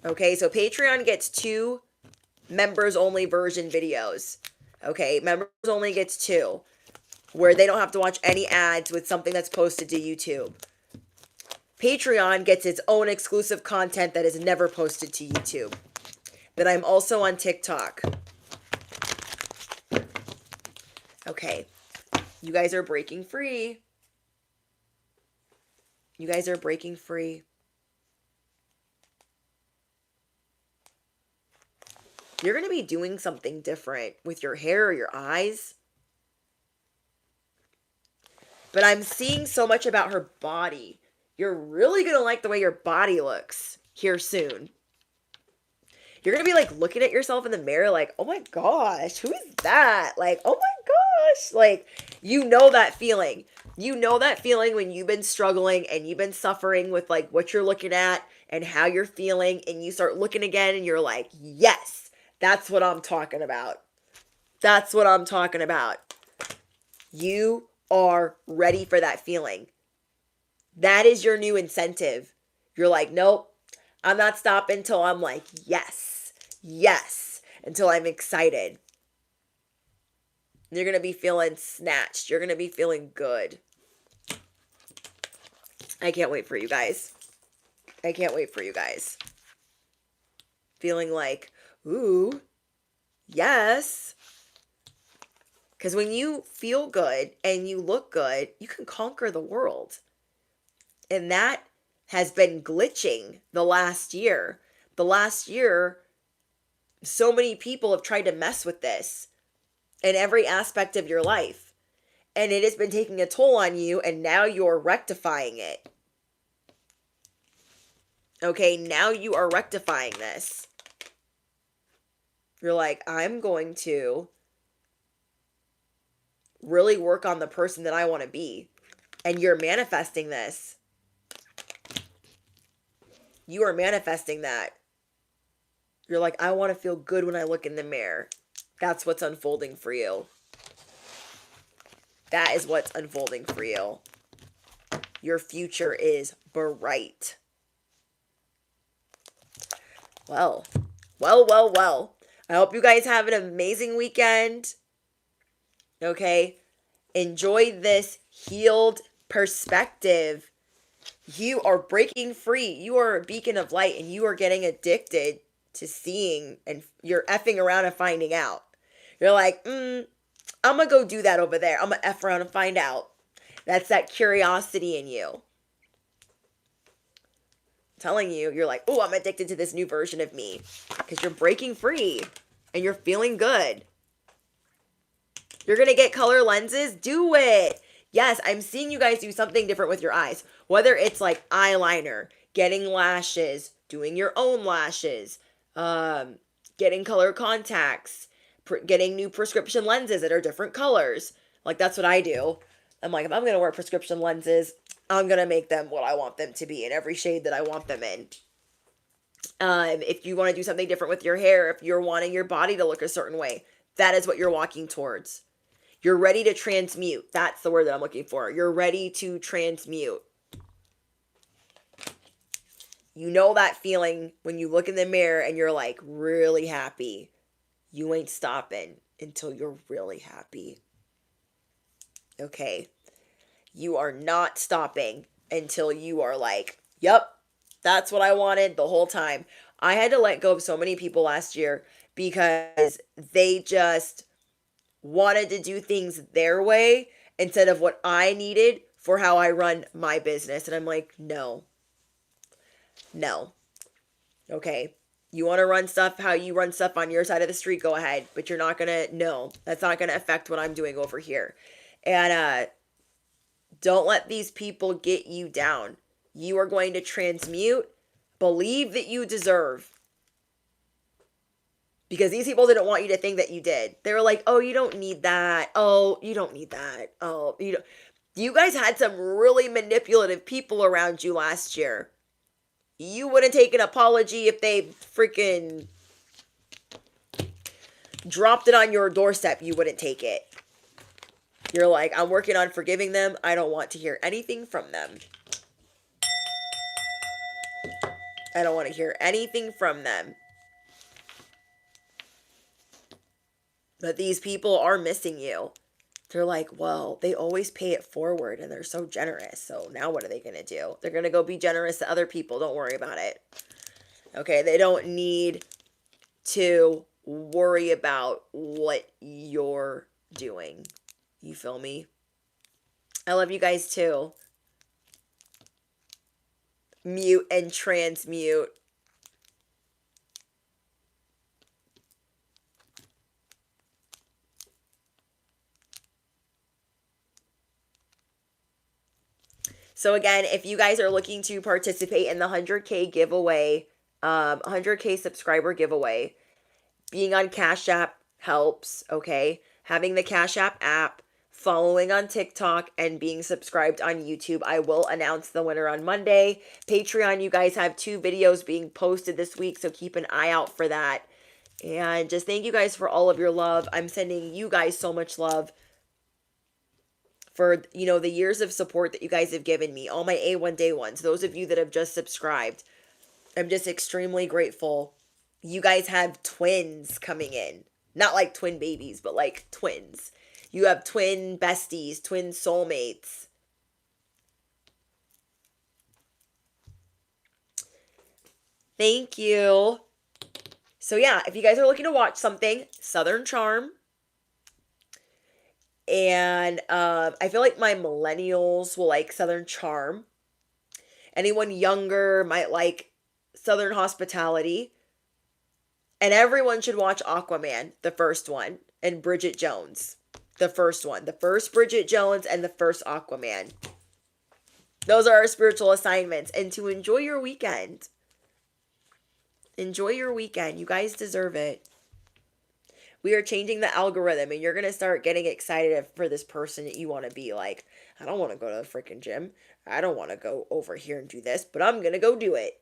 Okay, so Patreon gets 2 members only version videos. Okay, members only gets 2 where they don't have to watch any ads with something that's posted to YouTube. Patreon gets its own exclusive content that is never posted to YouTube. Then I'm also on TikTok. Okay, you guys are breaking free. You guys are breaking free. You're going to be doing something different with your hair or your eyes. But I'm seeing so much about her body. You're really going to like the way your body looks here soon. You're going to be like looking at yourself in the mirror like, oh my gosh, who is that? Like, oh my gosh. Like, you know that feeling. You know that feeling when you've been struggling and you've been suffering with like what you're looking at and how you're feeling. And you start looking again and you're like, yes. That's what I'm talking about. That's what I'm talking about. You are ready for that feeling. That is your new incentive. You're like, nope, I'm not stopping until I'm like, yes, yes, until I'm excited. You're going to be feeling snatched. You're going to be feeling good. I can't wait for you guys. I can't wait for you guys. Feeling like, ooh, yes. Because when you feel good and you look good, you can conquer the world. And that has been glitching the last year. The last year, so many people have tried to mess with this in every aspect of your life. And it has been taking a toll on you, and now you're rectifying it. Okay, now you are rectifying this. You're like, I'm going to really work on the person that I want to be. And you're manifesting this. You are manifesting that. You're like, I want to feel good when I look in the mirror. That's what's unfolding for you. That is what's unfolding for you. Your future is bright. Well. I hope you guys have an amazing weekend. Okay? Enjoy this healed perspective. You are breaking free. You are a beacon of light, and you are getting addicted to seeing, and you're effing around and finding out. You're like, I'm going to go do that over there. I'm going to F around and find out. That's that curiosity in you. I'm telling you, you're like, oh, I'm addicted to this new version of me. Because you're breaking free and you're feeling good. You're going to get color lenses? Do it. Yes, I'm seeing you guys do something different with your eyes. Whether it's like eyeliner, getting lashes, doing your own lashes, getting color contacts, getting new prescription lenses that are different colors. Like, that's what I do. I'm like, if I'm going to wear prescription lenses, I'm going to make them what I want them to be in every shade that I want them in. If you want to do something different with your hair, if you're wanting your body to look a certain way, that is what you're walking towards. You're ready to transmute. That's the word that I'm looking for. You're ready to transmute. You know that feeling when you look in the mirror and you're like really happy. You ain't stopping until you're really happy. Okay? You are not stopping until you are like, yep, that's what I wanted the whole time. I had to let go of so many people last year because they just wanted to do things their way instead of what I needed for how I run my business. And I'm like, no. Okay. You want to run stuff how you run stuff on your side of the street, go ahead. But you're not going to, no, that's not going to affect what I'm doing over here. And don't let these people get you down. You are going to transmute. Believe that you deserve. Because these people didn't want you to think that you did. They were like, oh, you don't need that. Oh, you don't need that. Oh, you don't. You guys had some really manipulative people around you last year. You wouldn't take an apology if they freaking dropped it on your doorstep. You wouldn't take it. You're like, I'm working on forgiving them. I don't want to hear anything from them. I don't want to hear anything from them. But these people are missing you. They're like, well, they always pay it forward and they're so generous. So now what are they going to do? They're going to go be generous to other people. Don't worry about it. Okay, they don't need to worry about what you're doing. You feel me? I love you guys too. Mute and transmute. So again, if you guys are looking to participate in the 100K giveaway, 100K subscriber giveaway, being on Cash App helps, okay? Having the Cash app, following on TikTok, and being subscribed on YouTube. I will announce the winner on Monday. Patreon, you guys have 2 videos being posted this week, so keep an eye out for that. And just thank you guys for all of your love. I'm sending you guys so much love for, you know, the years of support that you guys have given me. All my A1 day ones. Those of you that have just subscribed. I'm just extremely grateful. You guys have twins coming in. Not like twin babies, but like twins. You have twin besties, twin soulmates. Thank you. So yeah, if you guys are looking to watch something, Southern Charm. And I feel like my millennials will like Southern Charm. Anyone younger might like Southern Hospitality. And everyone should watch Aquaman, the first one, and Bridget Jones, the first one. The first Bridget Jones and the first Aquaman. Those are our spiritual assignments. And to enjoy your weekend. Enjoy your weekend. You guys deserve it. We are changing the algorithm, and you're going to start getting excited for this person that you want to be. Like, I don't want to go to the freaking gym. I don't want to go over here and do this, but I'm going to go do it.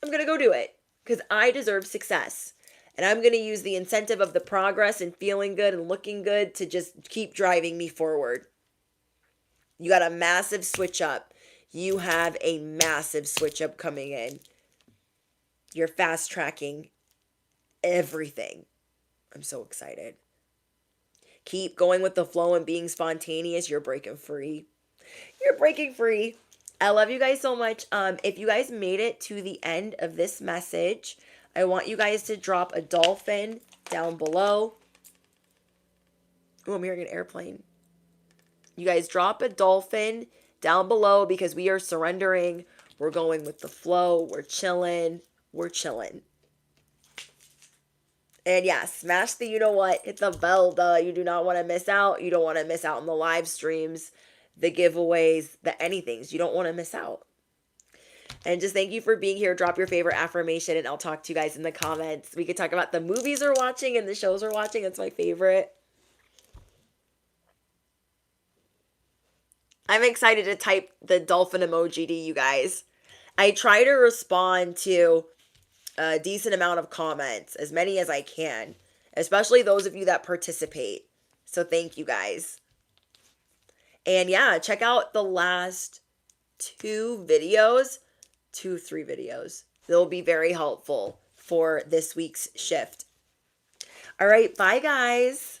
I'm going to go do it because I deserve success. And I'm going to use the incentive of the progress and feeling good and looking good to just keep driving me forward. You got a massive switch up. You have a massive switch up coming in. You're fast tracking everything. I'm so excited. Keep going with the flow and being spontaneous. You're breaking free. You're breaking free. I love you guys so much. If you guys made it to the end of this message, I want you guys to drop a dolphin down below. Oh, I'm hearing an airplane. You guys drop a dolphin down below because we are surrendering. We're going with the flow. We're chilling. We're chilling. And yeah, smash the you know what, hit the bell, you do not want to miss out. You don't want to miss out on the live streams, the giveaways, the anythings. You don't want to miss out. And just thank you for being here. Drop your favorite affirmation and I'll talk to you guys in the comments. We could talk about the movies we're watching and the shows we're watching. That's my favorite. I'm excited to type the dolphin emoji to you guys. I try to respond to a decent amount of comments, as many as I can, especially those of you that participate. So thank you guys. And yeah, check out the last 3 videos. They'll be very helpful for this week's shift. All right, bye guys.